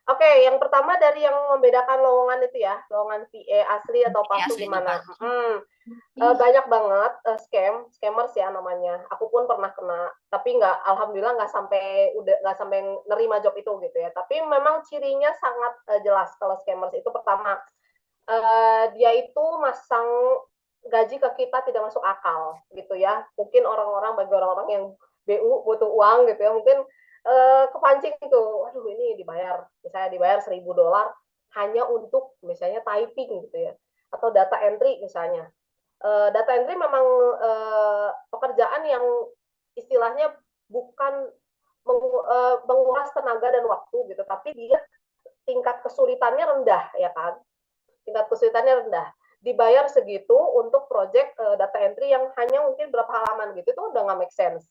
S1: Oke, yang pertama dari yang membedakan lowongan itu ya, lowongan VA asli atau
S2: Ya,
S1: palsu
S2: asli
S1: gimana?
S2: Pak.
S1: Banyak banget scammers ya namanya. Aku pun pernah kena, tapi alhamdulillah nggak sampai nerima job itu gitu ya. Tapi memang cirinya sangat jelas kalau scammers itu pertama dia itu masang gaji ke kita tidak masuk akal gitu ya. Mungkin bagi orang-orang yang BU butuh uang gitu ya, mungkin kepancing itu, waduh ini misalnya dibayar $1.000 hanya untuk misalnya typing gitu ya, atau data entry misalnya. Data entry memang pekerjaan yang istilahnya bukan menguras tenaga dan waktu gitu, tapi dia tingkat kesulitannya rendah ya kan, tingkat kesulitannya rendah. Dibayar segitu untuk project data entry yang hanya mungkin berapa halaman gitu, itu udah nggak make sense.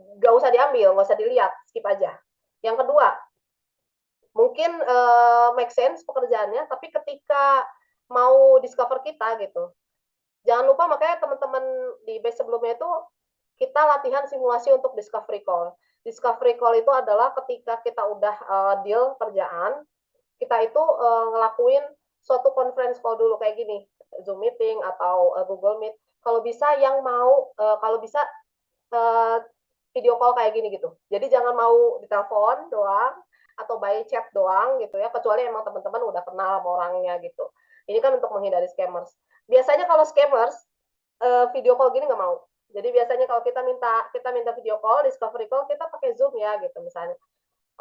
S1: Nggak usah diambil, nggak usah dilihat, skip aja. Yang kedua, mungkin make sense pekerjaannya, tapi ketika mau discover kita gitu, jangan lupa makanya teman-teman di batch sebelumnya itu kita latihan simulasi untuk discovery call. Discovery call itu adalah ketika kita udah deal kerjaan, kita itu ngelakuin suatu conference call dulu kayak gini, Zoom meeting atau Google Meet. Kalau bisa kalau bisa video call kayak gini gitu. Jadi jangan mau ditelepon doang atau by chat doang gitu ya, kecuali emang teman-teman udah kenal sama orangnya gitu. Ini kan untuk menghindari scammers. Biasanya kalau scammers video call gini nggak mau. Jadi biasanya kalau kita minta video call, discovery call, kita pakai Zoom ya gitu misalnya.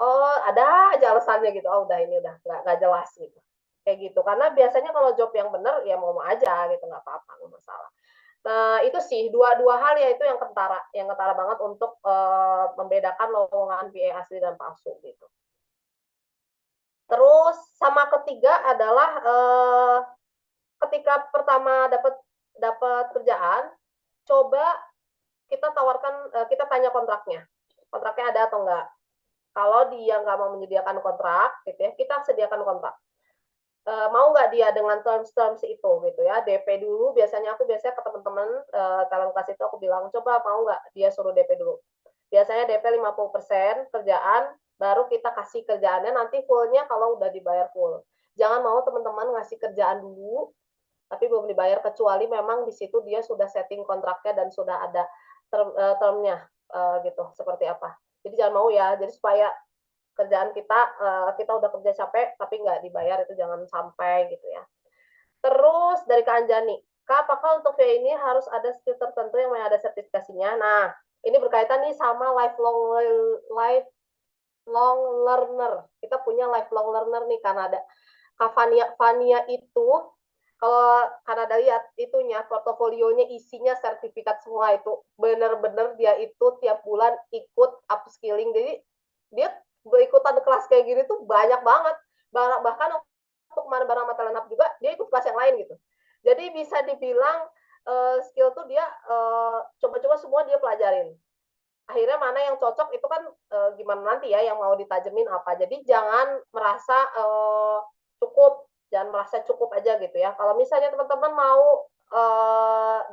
S1: Oh, ada aja alasannya gitu. Oh, udah nggak jelas gitu. Kayak gitu. Karena biasanya kalau job yang benar ya mau aja gitu, nggak apa-apa, nggak masalah. Nah, itu sih dua hal ya itu yang ketara banget untuk membedakan lowongan VA asli dan palsu gitu. Terus sama ketiga adalah ketika pertama dapat kerjaan, coba kita tanya kontraknya. Kontraknya ada atau enggak? Kalau dia nggak mau menyediakan kontrak, gitu ya, kita sediakan kontrak. mau nggak dia dengan terms itu gitu ya, DP dulu. Biasanya ke teman-teman talent class itu aku bilang, coba mau nggak dia suruh DP dulu. Biasanya DP 50% kerjaan, baru kita kasih kerjaannya nanti fullnya kalau udah dibayar full. Jangan mau teman-teman ngasih kerjaan dulu tapi belum dibayar, kecuali memang di situ dia sudah setting kontraknya dan sudah ada termnya gitu seperti apa. Jadi jangan mau ya. Jadi supaya kerjaan kita udah kerja capek tapi nggak dibayar, itu jangan sampai gitu ya. Terus dari Kak Anjani, Kak, apakah untuk VA ini harus ada skill tertentu yang ada sertifikasinya? Nah, ini berkaitan nih sama lifelong learner. Kita punya lifelong learner nih Kanada. Kak Fania itu, kalau Kanada lihat itunya, portofolionya isinya sertifikat semua, itu bener-bener dia itu tiap bulan ikut upskilling. Jadi dia berikutan kelas kayak gini tuh banyak banget. Bahkan untuk barang talent hub juga dia ikut kelas yang lain gitu. Jadi bisa dibilang skill tuh dia coba-coba semua dia pelajarin. Akhirnya mana yang cocok itu kan gimana nanti ya yang mau ditajemin apa. Jadi jangan merasa jangan merasa cukup aja gitu ya. Kalau misalnya teman-teman mau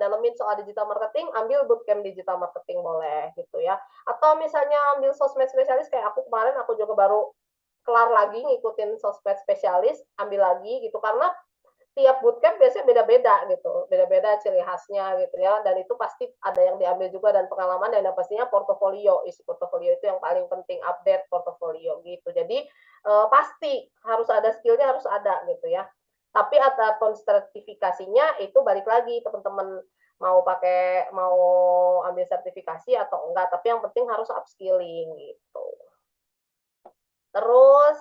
S1: dalemin soal digital marketing, ambil bootcamp digital marketing boleh gitu ya. Atau misalnya ambil sosmed spesialis kayak aku kemarin, aku juga baru kelar lagi ngikutin sosmed spesialis, ambil lagi gitu, karena tiap bootcamp biasanya beda-beda gitu, beda-beda ciri khasnya gitu ya, dan itu pasti ada yang diambil juga dan pengalaman, dan yang pastinya portofolio, isi portofolio itu yang paling penting, update portofolio gitu. Jadi pasti harus ada skillnya, harus ada gitu ya. Tapi adapun sertifikasinya itu balik lagi teman-teman mau ambil sertifikasi atau enggak, tapi yang penting harus upskilling gitu. Terus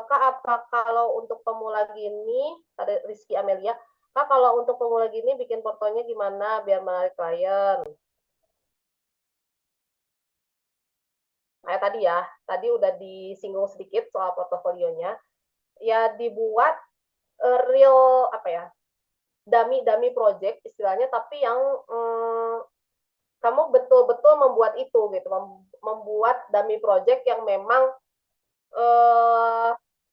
S1: Kak, apa kalau untuk pemula gini, ada Rizky Amelia, Kak kalau untuk pemula gini bikin portonya gimana biar menarik klien? Kayak tadi ya, tadi udah disinggung sedikit soal portofolionya. Ya dibuat real apa ya, dummy project istilahnya, tapi yang kamu betul-betul membuat itu gitu, membuat dummy project yang memang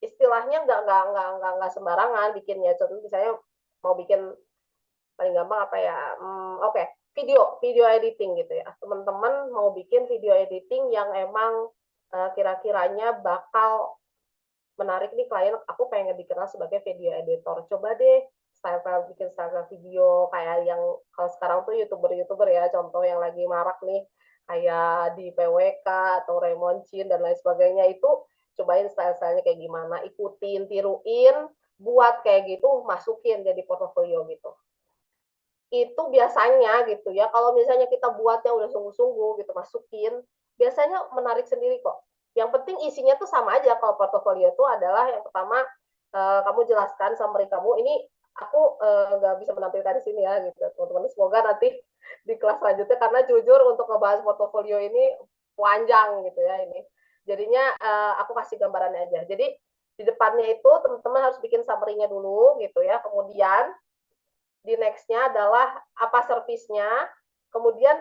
S1: istilahnya nggak sembarangan bikinnya. Contoh misalnya mau bikin paling gampang apa ya, oke, video editing gitu ya, teman-teman mau bikin video editing yang emang kira-kiranya bakal menarik nih klien, aku pengen dikenal sebagai video editor, coba deh bikin style video kayak yang kalau sekarang tuh youtuber ya, contoh yang lagi marak nih kayak di PWK atau Raymond Chin dan lain sebagainya, itu cobain style-stylenya kayak gimana, ikutin, tiruin, buat kayak gitu, masukin jadi portofolio gitu. Itu biasanya gitu ya, kalau misalnya kita buatnya udah sungguh-sungguh gitu, masukin, biasanya menarik sendiri kok. Yang penting isinya tuh sama aja. Kalau portofolio itu adalah yang pertama kamu jelaskan summary kamu, ini aku nggak bisa menampilkan di sini ya gitu teman-teman, semoga nanti di kelas selanjutnya, karena jujur untuk ngebahas portofolio ini panjang gitu ya ini. Jadinya aku kasih gambarannya aja. Jadi di depannya itu teman-teman harus bikin summary-nya dulu gitu ya, kemudian di next-nya adalah apa servisnya, kemudian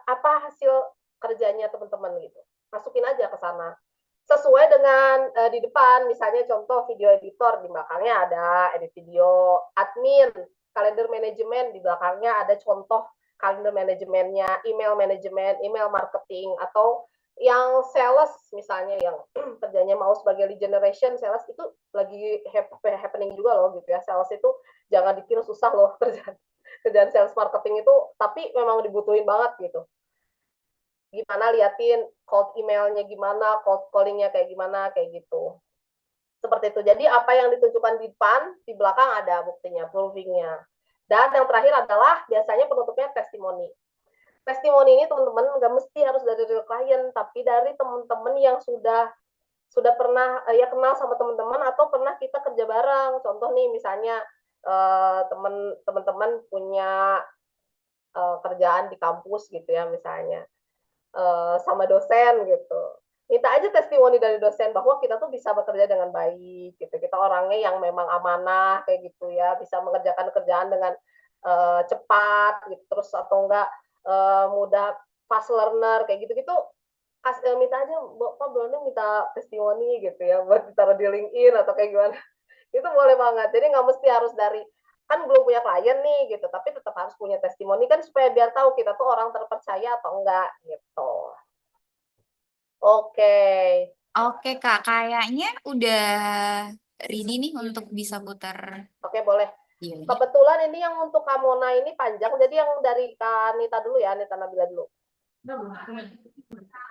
S1: apa hasil kerjanya teman-teman gitu. Masukin aja ke sana. Sesuai dengan di depan, misalnya contoh video editor, di belakangnya ada edit video, admin, kalender manajemen, di belakangnya ada contoh kalender manajemennya, email manajemen, email marketing, atau yang sales misalnya yang kerjanya mau sebagai lead generation, sales itu lagi happening juga loh gitu ya. Sales itu jangan dikira susah loh kerjaan sales marketing itu, tapi memang dibutuhin banget gitu. Gimana liatin cold emailnya gimana, cold callingnya kayak gimana, kayak gitu. Seperti itu. Jadi apa yang ditunjukkan di depan, di belakang ada buktinya, provingnya. Dan yang terakhir adalah biasanya penutupnya testimoni. Testimoni ini teman-teman nggak mesti harus dari real client, tapi dari teman-teman yang sudah pernah ya kenal sama teman-teman atau pernah kita kerja bareng. Contoh nih misalnya teman-teman punya kerjaan di kampus gitu ya misalnya, sama dosen gitu. Minta aja testimoni dari dosen bahwa kita tuh bisa bekerja dengan baik gitu. Kita orangnya yang memang amanah kayak gitu ya, bisa mengerjakan kerjaan dengan cepat gitu, terus atau enggak mudah fast learner kayak gitu-gitu. Minta aja, Pak Browning minta testimoni gitu ya buat ditaruh di LinkedIn atau kayak gimana. Itu boleh banget. Jadi nggak mesti harus dari, kan belum punya klien nih gitu, tapi tetap harus punya testimoni kan supaya biar tahu kita tuh orang terpercaya atau enggak gitu. Oke.
S2: Oke Kak, kayaknya udah ready nih untuk bisa putar
S1: Oke, boleh.
S2: videonya.
S1: Kebetulan ini yang untuk Kamona ini panjang, jadi yang dari Kak Anita dulu ya, Anita Nabila dulu.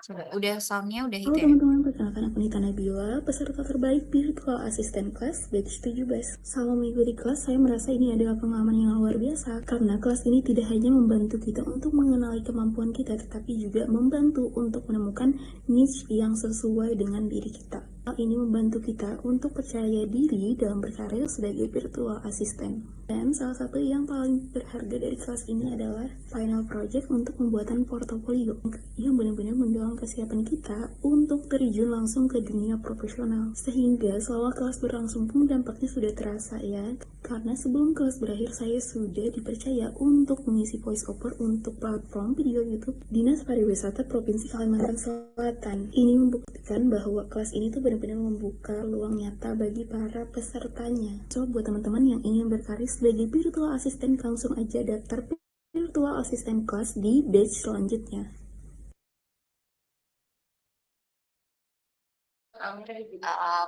S2: Coba, udah soundnya udah hit
S5: Halo
S2: ya?
S5: teman-teman, perkenalkan aku Nita Nabila, peserta terbaik virtual assistant class batch 17. Selama mengikuti kelas, saya merasa ini adalah pengalaman yang luar biasa, karena kelas ini tidak hanya membantu kita untuk mengenali kemampuan kita, tetapi juga membantu untuk menemukan niche yang sesuai dengan diri kita. Hal ini membantu kita untuk percaya diri dalam berkarir sebagai virtual assistant. Dan salah satu yang paling berharga dari kelas ini adalah final project untuk pembuatan portofolio yang benar-benar mendorong kesiapan kita untuk terjun langsung ke dunia profesional. Sehingga selama kelas berlangsung pun dampaknya sudah terasa ya. Karena sebelum kelas berakhir saya sudah dipercaya untuk mengisi voice over untuk platform video YouTube Dinas Pariwisata Provinsi Kalimantan Selatan. Ini membuktikan bahwa kelas ini tuh benar-benar membuka peluang nyata bagi para pesertanya. So, buat teman-teman yang ingin berkarir sebagai virtual assistant, langsung aja daftar virtual assistant class di batch selanjutnya.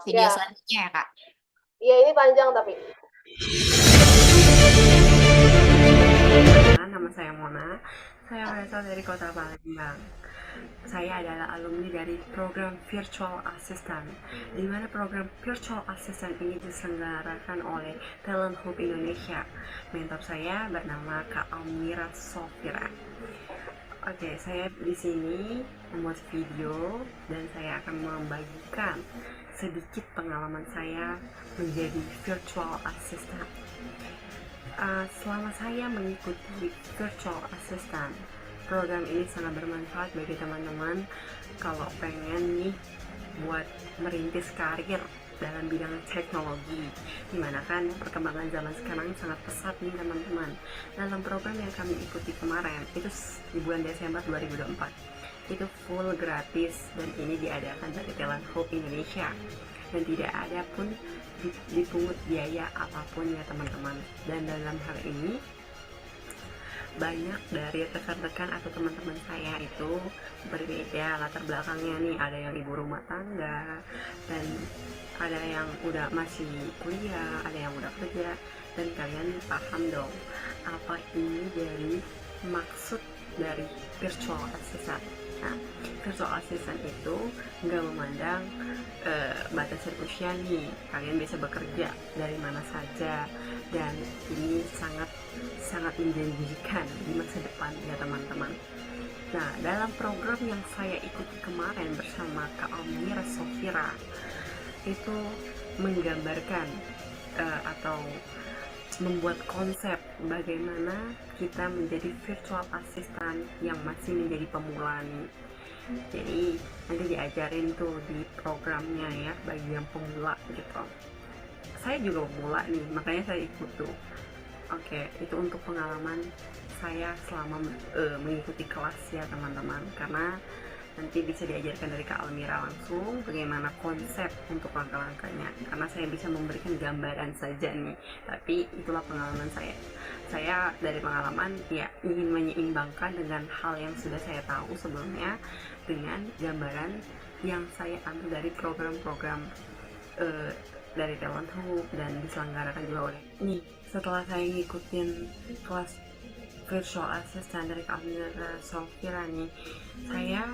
S2: Video
S1: Ya.
S2: selanjutnya ya Kak?
S1: Iya, ini panjang tapi.
S6: Nama saya Mona, saya berasal dari kota Palembang. Saya adalah alumni dari program Virtual Assistant, di mana program Virtual Assistant ini diselenggarakan oleh Talent Hub Indonesia. Mentor saya bernama Kak Almira Sofira. Oke, saya di sini membuat video dan saya akan membagikan sedikit pengalaman saya menjadi Virtual Assistant. Selama saya mengikuti Virtual Assistant, program ini sangat bermanfaat bagi teman-teman kalau pengen nih buat merintis karir dalam bidang teknologi, dimana kan perkembangan zaman sekarang sangat pesat nih teman-teman. Dalam program yang kami ikuti kemarin, itu di bulan Desember 2024, itu full gratis dan ini diadakan dari Talent Hub Indonesia dan tidak ada pun dipungut biaya apapun ya teman-teman. Dan dalam hal ini banyak dari rekan-rekan atau teman-teman saya itu berbeda latar belakangnya nih, ada yang ibu rumah tangga dan ada yang udah masih kuliah, ada yang udah kerja, dan kalian paham dong apa ini dari maksud dari virtual assistant. Nah, virtual assistant itu nggak memandang batasan usia nih, kalian bisa bekerja dari mana saja dan ini sangat menjanjikan di masa depan ya teman-teman. Nah, dalam program yang saya ikuti kemarin bersama Kak Almira Sofira itu menggambarkan atau membuat konsep bagaimana kita menjadi virtual assistant yang masih menjadi pemula nih. Jadi nanti diajarin tuh di programnya ya bagi yang pemula gitu. Saya juga pemula nih, makanya saya ikut tuh. Oke, itu untuk pengalaman saya selama mengikuti kelas ya teman-teman, karena nanti bisa diajarkan dari Kak Almira langsung bagaimana konsep untuk langkah-langkahnya, karena saya bisa memberikan gambaran saja nih, tapi itulah pengalaman saya dari pengalaman ya ingin menyeimbangkan dengan hal yang sudah saya tahu sebelumnya dengan gambaran yang saya ambil dari program-program dari Talent Hub dan diselenggarakan juga oleh nih. Setelah saya ngikutin kelas virtual assistant dari Kak Almira Sofira nih, saya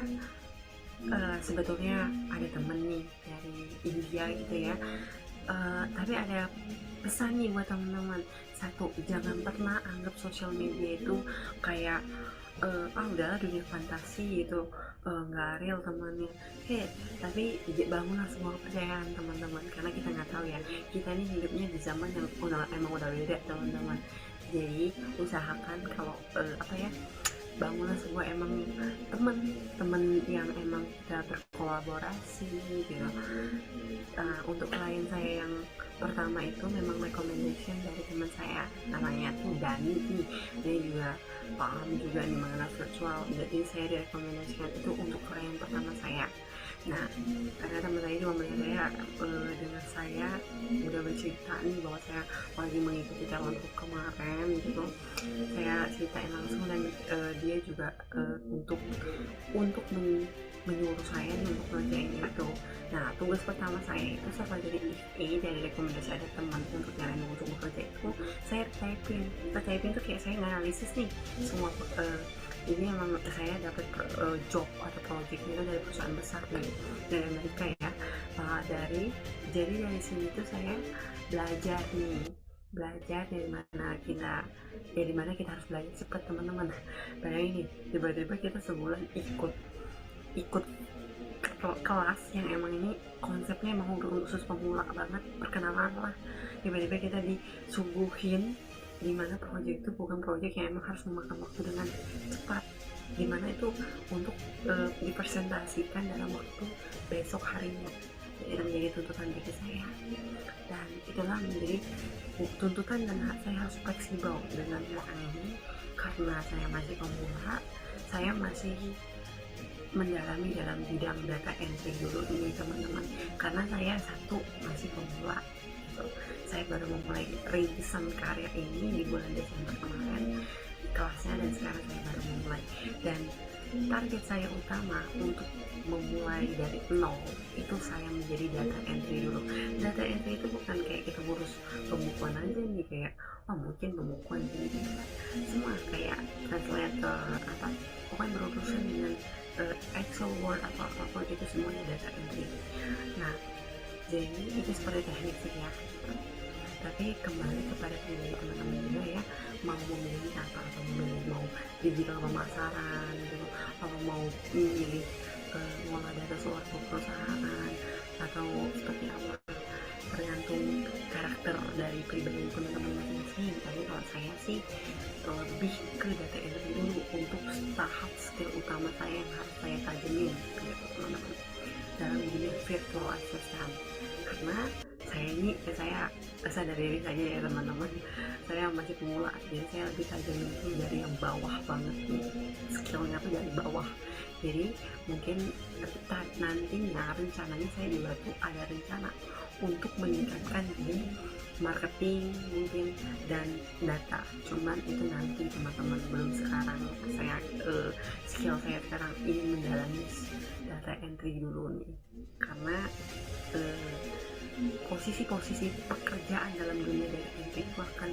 S6: sebetulnya ada temen nih dari India gitu ya, tapi ada pesan nih buat teman-teman. Satu, jangan pernah anggap sosial media itu kayak udahlah dunia fantasi gitu, nggak real temannya. Tapi bangunlah semua kepercayaan teman-teman, karena kita nggak tahu ya, kita ini hidupnya di zaman yang emang udah beda teman-teman. Jadi usahakan kalau bangunlah semua emang teman-teman yang emang kita berkolaborasi gitu. Untuk klien saya yang pertama itu memang recommendation dari teman saya, namanya tuh Dani nih, dia juga paham juga nih mengenai virtual, jadi saya direkomendasikan itu untuk klien pertama saya. Nah, karena teman saya juga melihat saya dengan saya udah bercerita nih bahwa saya lagi mengikuti calon hook kemarin gitu, saya ceritain langsung dan dia juga untuk menyuruh saya nih untuk ngerjain itu. Nah, tugas pertama saya itu setelah jadi IE dari rekomendasi ada teman untuk nyaranin untuk bekerja itu, saya typing tuh kayak saya nganalisis nih semua ini emang saya dapat job atau project itu dari perusahaan besar nih dari Amerika ya. Jadi dari sini tuh saya belajar dari mana kita harus belajar cepat teman-teman. Bayangin nih, tiba-tiba kita sebulan ikut kelas yang emang ini konsepnya emang udah khusus pemula banget, perkenalan lah. Tiba-tiba kita disuguhin dimana proyek itu bukan proyek yang emang harus memakan waktu dengan cepat, dimana itu untuk dipresentasikan dalam waktu besok harinya. Itu menjadi tuntutan bagi saya, dan itulah menjadi tuntutan dan saya harus fleksibel dengan hal ini karena saya masih pemula, saya masih mendalami dalam bidang data entry dulu ini teman-teman, karena saya masih pemula gitu. Saya baru memulai rintisan karya ini di bulan Desember kemarin kelasnya, dan sekarang saya baru memulai, dan target saya utama untuk memulai dari nol itu saya menjadi data entry dulu. Data entry itu bukan kayak kita ngurus pembukuan aja nih, kayak mungkin pembukuan gini, semua kayak translator pokoknya berurusan dengan Excel, Word atau apapun itu semuanya data entry. Nah, jadi itu seperti teknik sih ya. Tapi kembali kepada pilih teman-teman juga ya, mau memilih apa, atau mau digital pemasaran gitu, atau mau memilih mengolah data suatu perusahaan atau seperti apa, tergantung karakter dari pribadi teman-teman masing-masing. Tapi kalau saya sih lebih ke data entry dulu untuk tahap skill utama saya yang harus saya tajamin gitu teman-teman dalam dunia virtual assistant. Karena saya sadar diri saja ya teman-teman, saya masih pemula, jadi saya lebih tajamin itu dari yang bawah banget nih, skillnya tuh dari bawah. Jadi mungkin nantinya rencananya saya juga tuh ada rencana untuk meningkatkan di marketing mungkin dan data, cuman itu nanti teman-teman, belum sekarang. Saya skill saya sekarang ingin mendalami data entry dulu nih, karena posisi-posisi pekerjaan dalam dunia data entry itu akan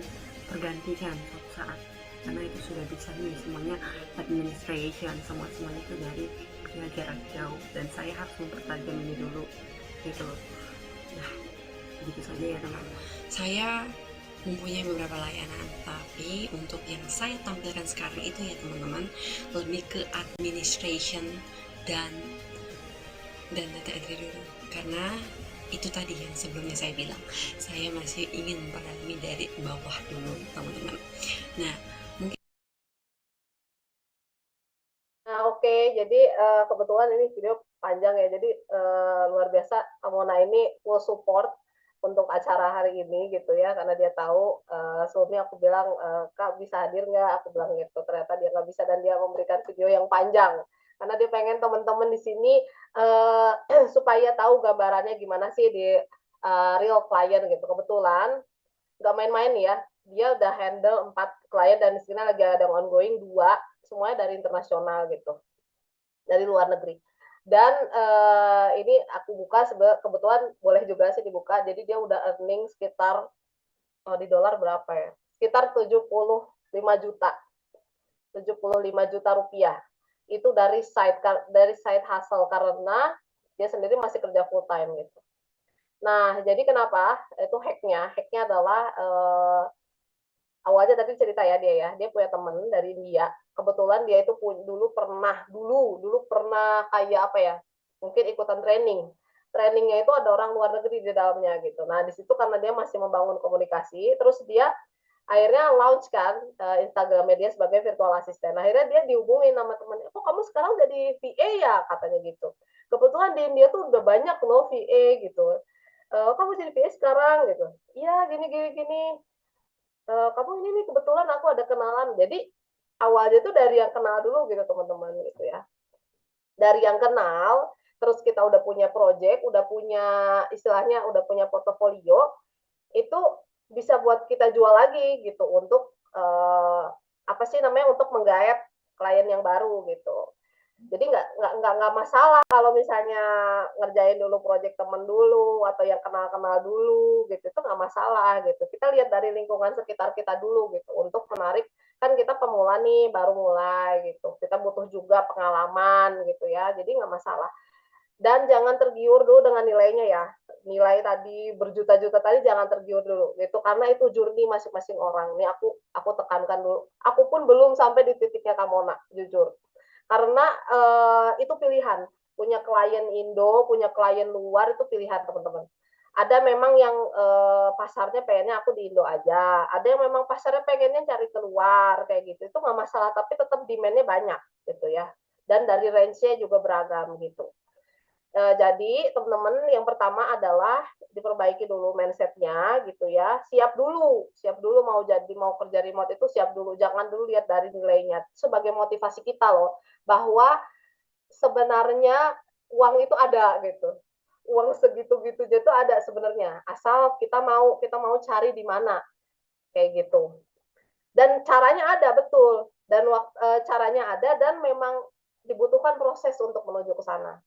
S6: tergantikan suatu saat, karena itu sudah bisa nih semuanya administration, semua itu dari jarak jauh, dan saya harus mempertajam ini dulu gitu. Nah, begitu saja ya teman-teman. Saya mempunyai beberapa layanan, tapi untuk yang saya tampilkan sekarang itu ya teman-teman, lebih ke administration dan data entry dulu, karena itu tadi yang sebelumnya saya bilang, saya masih ingin mempelajari dari bawah dulu teman-teman. Nah,
S1: oke, jadi kebetulan ini video panjang ya, jadi luar biasa Amona ini full support untuk acara hari ini gitu ya, karena dia tahu sebelumnya aku bilang Kak bisa hadir nggak, aku bilang gitu, ternyata dia nggak bisa dan dia memberikan video yang panjang karena dia pengen teman-teman di sini supaya tahu gambarannya gimana sih di real client gitu. Kebetulan nggak main-main ya, dia udah handle 4 klien dan di sini lagi ada yang ongoing 2, semuanya dari internasional gitu, dari luar negeri. Dan ini aku buka, kebetulan boleh juga sih dibuka, jadi dia udah earning sekitar di dolar berapa ya, sekitar 75 juta rupiah. Itu dari side hustle karena dia sendiri masih kerja full time gitu. Nah, jadi kenapa itu hacknya adalah awalnya tadi cerita ya, dia punya teman dari India. Kebetulan dia itu dulu pernah kayak apa ya, mungkin ikutan trainingnya itu ada orang luar negeri di dalamnya gitu. Nah, di situ karena dia masih membangun komunikasi, terus dia akhirnya launch kan Instagram dia sebagai virtual assistant. Akhirnya dia dihubungin sama temennya, kok kamu sekarang jadi VA ya, katanya gitu. Kebetulan di India tuh udah banyak loh VA gitu. Kamu jadi VA sekarang gitu. Iya, gini. Kamu ini nih kebetulan aku ada kenalan. Jadi awalnya tuh dari yang kenal dulu gitu teman-teman gitu ya. Dari yang kenal, terus kita udah punya project, udah punya istilahnya udah punya portofolio, itu bisa buat kita jual lagi gitu untuk apa sih namanya, untuk menggait klien yang baru gitu. Jadi nggak masalah kalau misalnya ngerjain dulu project temen dulu atau yang kenal-kenal dulu gitu, itu nggak masalah gitu. Kita lihat dari lingkungan sekitar kita dulu gitu untuk menarik, kan kita pemula nih, baru mulai gitu. Kita butuh juga pengalaman gitu ya, jadi nggak masalah. Dan jangan tergiur dulu dengan nilainya ya. Nilai tadi berjuta-juta tadi jangan tergiur dulu gitu, karena itu journey masing-masing orang. Ini aku tekankan dulu. Aku pun belum sampai di titiknya Kamona, jujur. Karena itu pilihan. Punya klien Indo, punya klien luar itu pilihan teman-teman. Ada memang yang pasarnya pengennya aku di Indo aja. Ada yang memang pasarnya pengennya cari keluar kayak gitu. Itu nggak masalah, tapi tetap demand-nya banyak gitu ya. Dan dari range-nya juga beragam gitu. Jadi teman-teman yang pertama adalah diperbaiki dulu mindset-nya gitu ya. Siap dulu mau kerja remote itu siap dulu. Jangan dulu lihat dari nilainya. Sebagai motivasi kita loh, bahwa sebenarnya uang itu ada gitu. Uang segitu-gitu itu ada sebenarnya. Asal kita mau cari di mana kayak gitu. Dan caranya ada betul. Dan caranya ada dan memang dibutuhkan proses untuk menuju ke sana.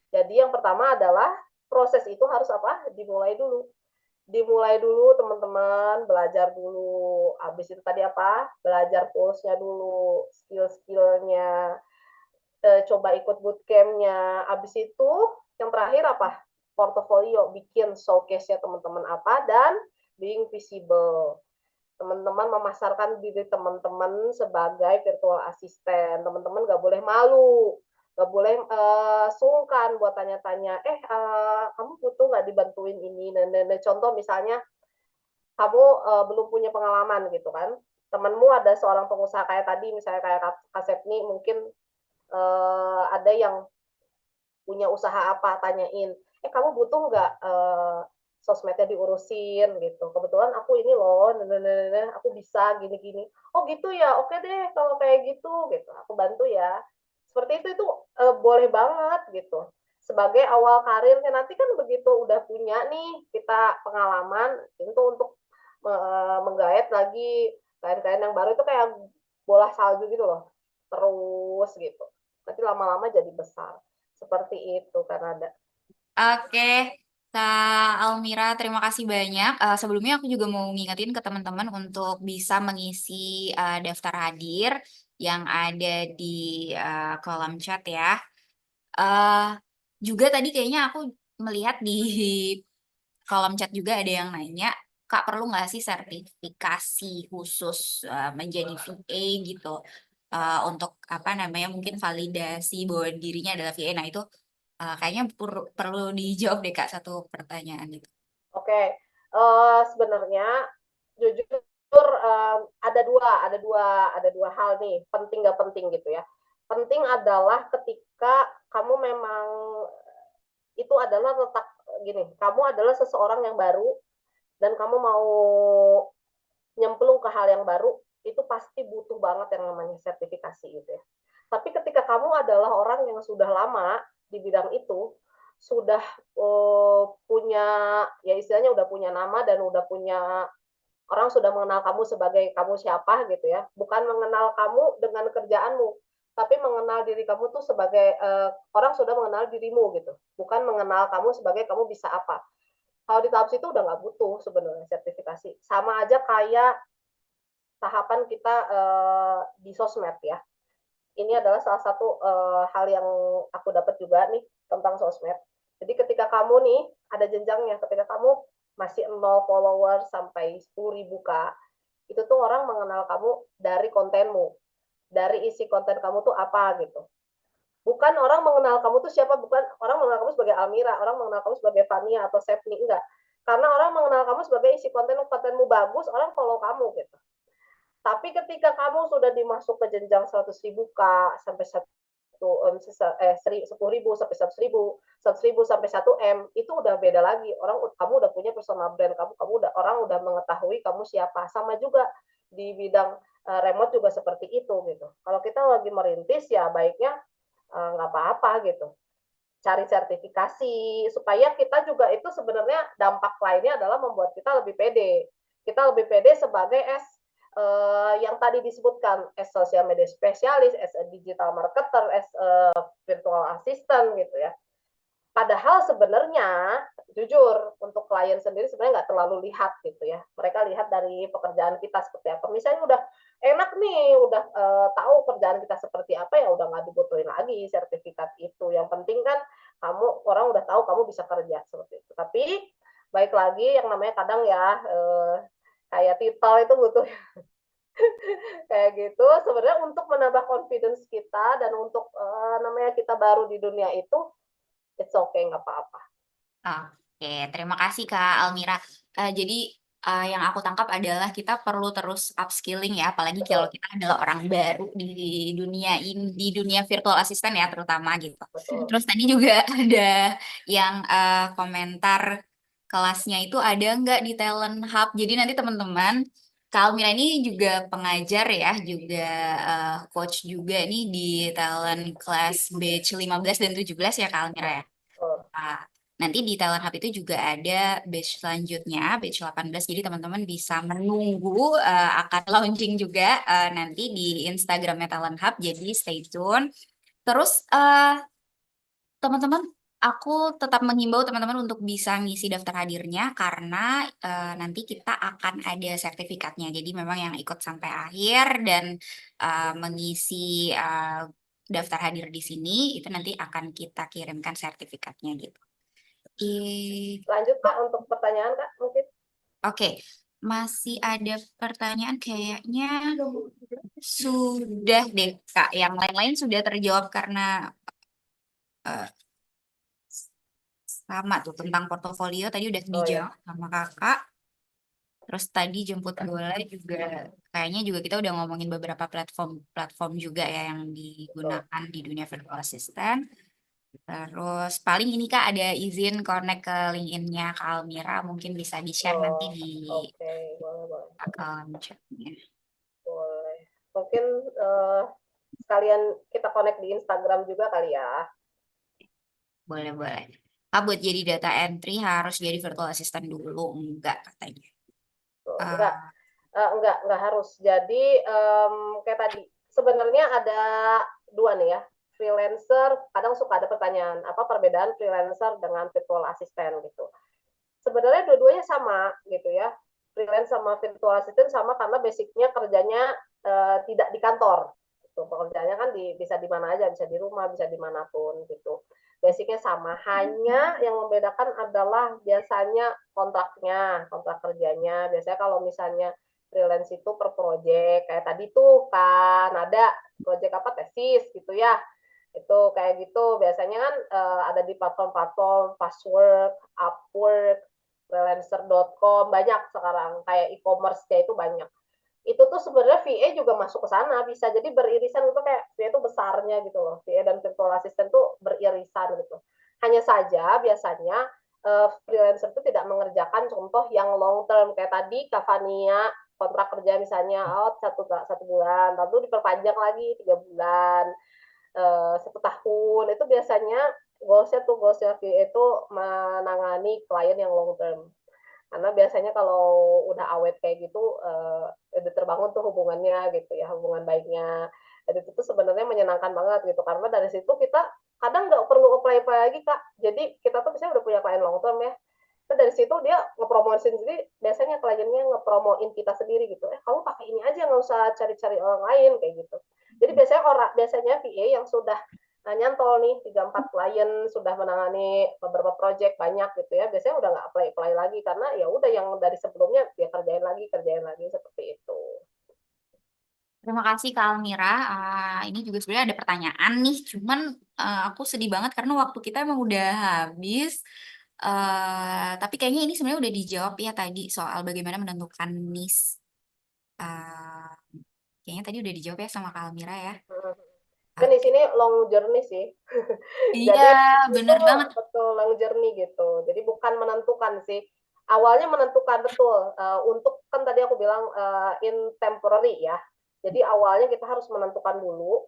S1: Jadi yang pertama adalah proses itu harus apa? Dimulai dulu teman-teman, belajar dulu. Habis itu tadi apa? Belajar tools-nya dulu, skill-skillnya, coba ikut bootcamp-nya. Habis itu yang terakhir apa? Portofolio, bikin showcase-nya teman-teman apa, dan being visible. Teman-teman memasarkan diri teman-teman sebagai virtual assistant. Teman-teman nggak boleh malu, nggak boleh sungkan buat tanya-tanya, kamu butuh nggak dibantuin ini. Nah, contoh misalnya kamu belum punya pengalaman gitu kan, temanmu ada seorang pengusaha kayak tadi, misalnya kayak Kak Sepni, mungkin ada yang punya usaha apa, tanyain, kamu butuh nggak sosmednya diurusin gitu. Kebetulan aku ini loh, aku bisa gini-gini. Oh gitu ya, oke deh kalau kayak gitu, aku bantu ya. Seperti itu boleh banget gitu. Sebagai awal karirnya, nanti kan begitu udah punya nih kita pengalaman, itu untuk menggait lagi klien-klien yang baru itu kayak bola salju gitu loh, terus gitu. Nanti lama-lama jadi besar. Seperti itu, Kanada.
S2: Oke, Kak Almira, terima kasih banyak. Sebelumnya aku juga mau ngingetin ke teman-teman untuk bisa mengisi daftar hadir yang ada di kolom chat ya. Juga tadi kayaknya aku melihat di kolom chat juga ada yang nanya, Kak perlu nggak sih sertifikasi khusus menjadi VA gitu, untuk apa namanya, mungkin validasi bahwa dirinya adalah VA. Nah itu kayaknya perlu dijawab deh Kak, satu pertanyaan itu.
S1: Oke, sebenarnya jujur ada dua hal nih, penting nggak penting gitu ya. Penting adalah ketika kamu memang itu adalah letak gini, kamu adalah seseorang yang baru dan kamu mau nyemplung ke hal yang baru, itu pasti butuh banget yang namanya sertifikasi gitu ya. Tapi ketika kamu adalah orang yang sudah lama di bidang itu, sudah punya, ya istilahnya udah punya nama dan udah punya, orang sudah mengenal kamu sebagai kamu siapa gitu ya, bukan mengenal kamu dengan kerjaanmu, tapi mengenal diri kamu tuh sebagai orang sudah mengenal dirimu gitu, bukan mengenal kamu sebagai kamu bisa apa. Kalau di tahap situ udah nggak butuh sebenarnya sertifikasi. Sama aja kayak tahapan kita di sosmed ya. Ini adalah salah satu hal yang aku dapat juga nih tentang sosmed. Jadi ketika kamu nih ada jenjangnya, ketika kamu masih 0 follower sampai 10.000 Kak, itu tuh orang mengenal kamu dari kontenmu, dari isi konten kamu tuh apa gitu. Bukan orang mengenal kamu tuh siapa, bukan orang mengenal kamu sebagai Almira, orang mengenal kamu sebagai Fania atau Sepni, enggak. Karena orang mengenal kamu sebagai isi kontenmu bagus, orang follow kamu gitu. Tapi ketika kamu sudah dimasuk ke jenjang 100.000 Kak, sampai 10.000 sampai 100.000, 100.000 sampai 1 M, itu udah beda lagi. Kamu udah punya personal brand, orang udah mengetahui kamu siapa. Sama juga di bidang remote juga seperti itu gitu. Kalau kita lagi merintis ya baiknya nggak apa-apa gitu. cari sertifikasi, supaya kita juga itu sebenarnya dampak lainnya adalah membuat kita lebih pede. Kita lebih pede sebagai yang tadi disebutkan, as social media specialist, as a digital marketer, as a virtual assistant gitu ya. Padahal sebenarnya jujur untuk klien sendiri sebenarnya nggak terlalu lihat gitu ya. Mereka lihat dari pekerjaan kita seperti apa. Misalnya udah enak nih, udah tahu kerjaan kita seperti apa, ya udah nggak dibutuhin lagi sertifikat itu. Yang penting kan orang udah tahu kamu bisa kerja seperti itu. Tapi baik lagi yang namanya kadang ya kayak titel itu butuh kayak gitu. Sebenarnya untuk menambah confidence kita dan untuk namanya kita baru di dunia itu, it's okay, nggak apa-apa.
S2: Oke, terima kasih Kak Almira. Jadi yang aku tangkap adalah kita perlu terus upskilling ya, apalagi kalau
S1: Betul,
S2: kita adalah orang baru di dunia virtual assistant ya terutama gitu.
S1: betul.
S2: Terus tadi juga ada yang komentar kelasnya itu ada nggak di Talent Hub. Jadi nanti teman-teman, Kak Almira ini juga pengajar ya, juga coach juga nih di Talent Class batch 15 dan 17 ya Kak Almira ya.
S1: Betul.
S2: Nah, nanti di Talent Hub itu juga ada batch selanjutnya, batch 18. Jadi teman-teman bisa menunggu akan launching juga nanti di Instagramnya Talent Hub. Jadi stay tune. Terus teman-teman, aku tetap menghimbau teman-teman untuk bisa ngisi daftar hadirnya karena nanti kita akan ada sertifikatnya. Jadi memang yang ikut sampai akhir dan mengisi daftar hadir di sini itu nanti akan kita kirimkan sertifikatnya gitu.
S1: Lanjut Kak untuk pertanyaan Kak mungkin.
S2: Oke, masih ada pertanyaan kayaknya sudah deh Kak. Yang lain-lain sudah terjawab karena eh, sama tuh tentang portofolio tadi udah
S1: Oh ya,
S2: dijawab sama Kakak. Terus tadi jemput bola juga kayaknya juga kita udah ngomongin beberapa platform juga ya yang
S1: betul.
S2: digunakan di dunia virtual assistant. Terus paling ini Kak ada izin connect ke LinkedIn-nya Kak Almira, mungkin bisa di-share nanti
S1: Oh,
S2: di
S1: oke, boleh.
S2: akun chatnya.
S1: Boleh. Mungkin sekalian kita connect di Instagram juga kali ya.
S2: Boleh. Kak buat jadi data entry harus jadi virtual assistant dulu, enggak katanya.
S1: Tuh,
S2: Ah,
S1: enggak harus. Jadi kayak tadi sebenarnya ada dua nih ya. Freelancer, kadang suka ada pertanyaan, apa perbedaan freelancer dengan virtual assistant gitu. Sebenarnya dua-duanya sama gitu ya. Freelance sama virtual assistant sama karena basicnya kerjanya tidak di kantor. Gitu. Pekerjaannya kan bisa di mana aja, bisa di rumah, bisa dimanapun gitu. Basicnya sama, hanya yang membedakan adalah biasanya kontrak kerjanya. Biasanya kalau misalnya freelance itu per project, kayak tadi tuh kan ada project apa tesis gitu ya. Itu kayak gitu biasanya kan ada di platform-platform Fastwork, Upwork, freelancer.com, banyak sekarang kayak e-commerce-nya itu banyak. Itu tuh sebenarnya VA juga masuk ke sana, bisa jadi beririsan itu kayak VA itu besarnya gitu loh. VA dan virtual assistant tuh beririsan gitu. Hanya saja biasanya freelancer itu tidak mengerjakan contoh yang long term kayak tadi Kavania kontrak kerja misalnya satu bulan, lalu diperpanjang lagi 3 bulan, 1 tahun. Itu biasanya goalsnya VA itu menangani klien yang long term. Karena biasanya kalau udah awet kayak gitu, udah terbangun tuh hubungannya gitu ya, hubungan baiknya. Dan itu tuh sebenarnya menyenangkan banget gitu, karena dari situ kita kadang nggak perlu apply lagi Kak. Jadi kita tuh biasanya udah punya klien long term ya. Terus dari situ dia ngepromosin sendiri, biasanya kliennya ngepromoin kita sendiri gitu. Kamu pakai ini aja, nggak usah cari-cari orang lain kayak gitu. Jadi biasanya VA yang sudah nyantol nih 3-4 klien, sudah menangani beberapa project banyak gitu ya, biasanya udah nggak apply lagi karena ya udah yang dari sebelumnya dia kerjain lagi seperti itu.
S2: terima kasih Kak Almira. Ini juga sebenarnya ada pertanyaan nih, cuman aku sedih banget karena waktu kita emang udah habis. Tapi kayaknya ini sebenarnya udah dijawab ya tadi soal bagaimana menentukan niche. Eh, Kayaknya tadi udah dijawab ya sama Kak Almira ya.
S1: Kan di sini long journey sih.
S2: Iya,
S1: Jadi itu
S2: bener banget.
S1: betul long journey gitu. Jadi bukan menentukan sih. Awalnya menentukan betul untuk kan tadi aku bilang in temporary ya. Jadi awalnya kita harus menentukan dulu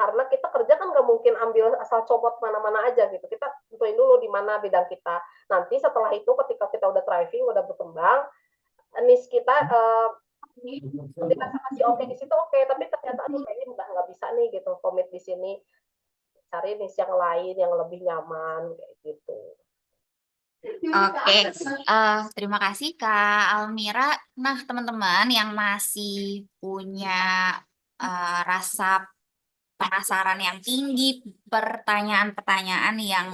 S1: karena kita kerja kan nggak mungkin ambil asal comot mana-mana aja gitu. Kita tentuin dulu di mana bidang kita. Nanti setelah itu ketika kita udah thriving, udah berkembang, niche kita dirasa masih oke di situ oke, tapi ternyata aduh kayaknya nggak bisa nih gitu komit di sini, cari niche yang lain yang lebih nyaman kayak gitu.
S2: Oke, terima kasih Kak Almira. Nah, teman-teman yang masih punya rasa penasaran yang tinggi, pertanyaan-pertanyaan yang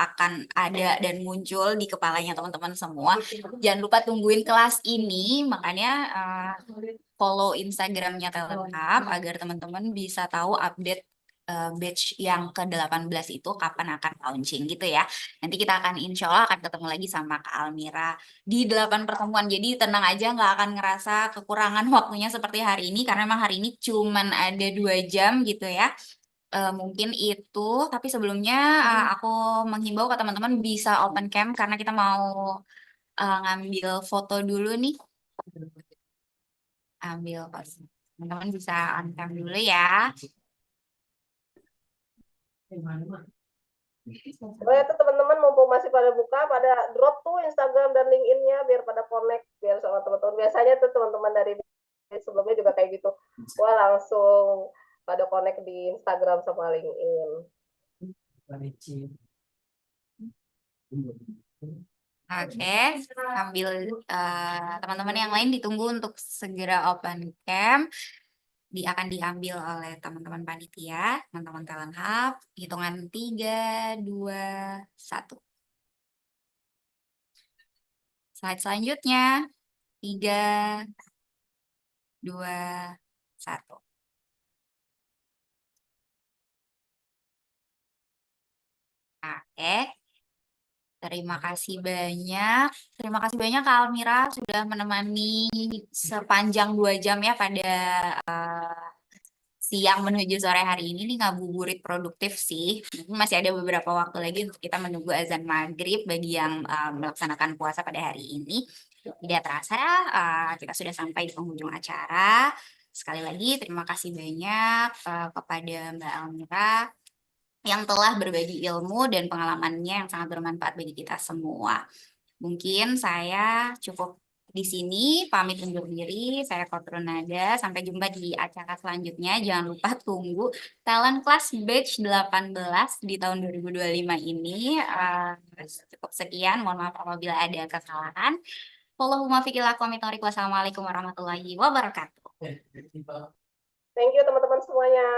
S2: akan ada dan muncul di kepalanya teman-teman semua, jangan lupa tungguin kelas ini, makanya follow Instagramnya Talent Hub agar teman-teman bisa tahu update batch yang ke-18 itu kapan akan launching gitu ya. Nanti kita akan insya Allah akan ketemu lagi sama Kak Almira di 8 pertemuan. Jadi tenang aja, nggak akan ngerasa kekurangan waktunya seperti hari ini, karena memang hari ini cuman ada 2 jam gitu ya. Mungkin itu, tapi sebelumnya aku menghimbau ke teman-teman bisa open cam karena kita mau ngambil foto dulu nih. Ambil pos. Teman-teman bisa on cam dulu ya.
S1: Oh ya tuh teman-teman mumpung masih pada buka, pada drop tuh Instagram dan LinkedIn-nya biar pada connect biar sama teman-teman. Biasanya tuh teman-teman dari sebelumnya juga kayak gitu. Wah langsung pada connect di Instagram sama LinkedIn.
S2: Oke, sambil teman-teman yang lain ditunggu untuk segera open cam. Akan diambil oleh teman-teman panitia, teman-teman Talent Hub. Hitungan 3, 2, 1. Slide selanjutnya. 3, 2, 1. Oke. Terima kasih banyak. Terima kasih banyak Kak Almira sudah menemani sepanjang 2 jam ya pada siang menuju sore hari ini nih, ngabuburit produktif sih. Masih ada beberapa waktu lagi untuk kita menunggu azan maghrib bagi yang melaksanakan puasa pada hari ini. Tidak terasa kita sudah sampai di penghujung acara. Sekali lagi terima kasih banyak kepada Mbak Almira yang telah berbagi ilmu dan pengalamannya yang sangat bermanfaat bagi kita semua. Mungkin saya cukup di sini, pamit undur diri. Saya Kotrunada. Sampai jumpa di acara selanjutnya. Jangan lupa tunggu Talent Class Batch 18 di tahun 2025 ini. Cukup sekian. Mohon maaf apabila ada kesalahan. Wallahumma fiqil Wassalamualaikum warahmatullahi wabarakatuh.
S1: Thank you teman-teman semuanya.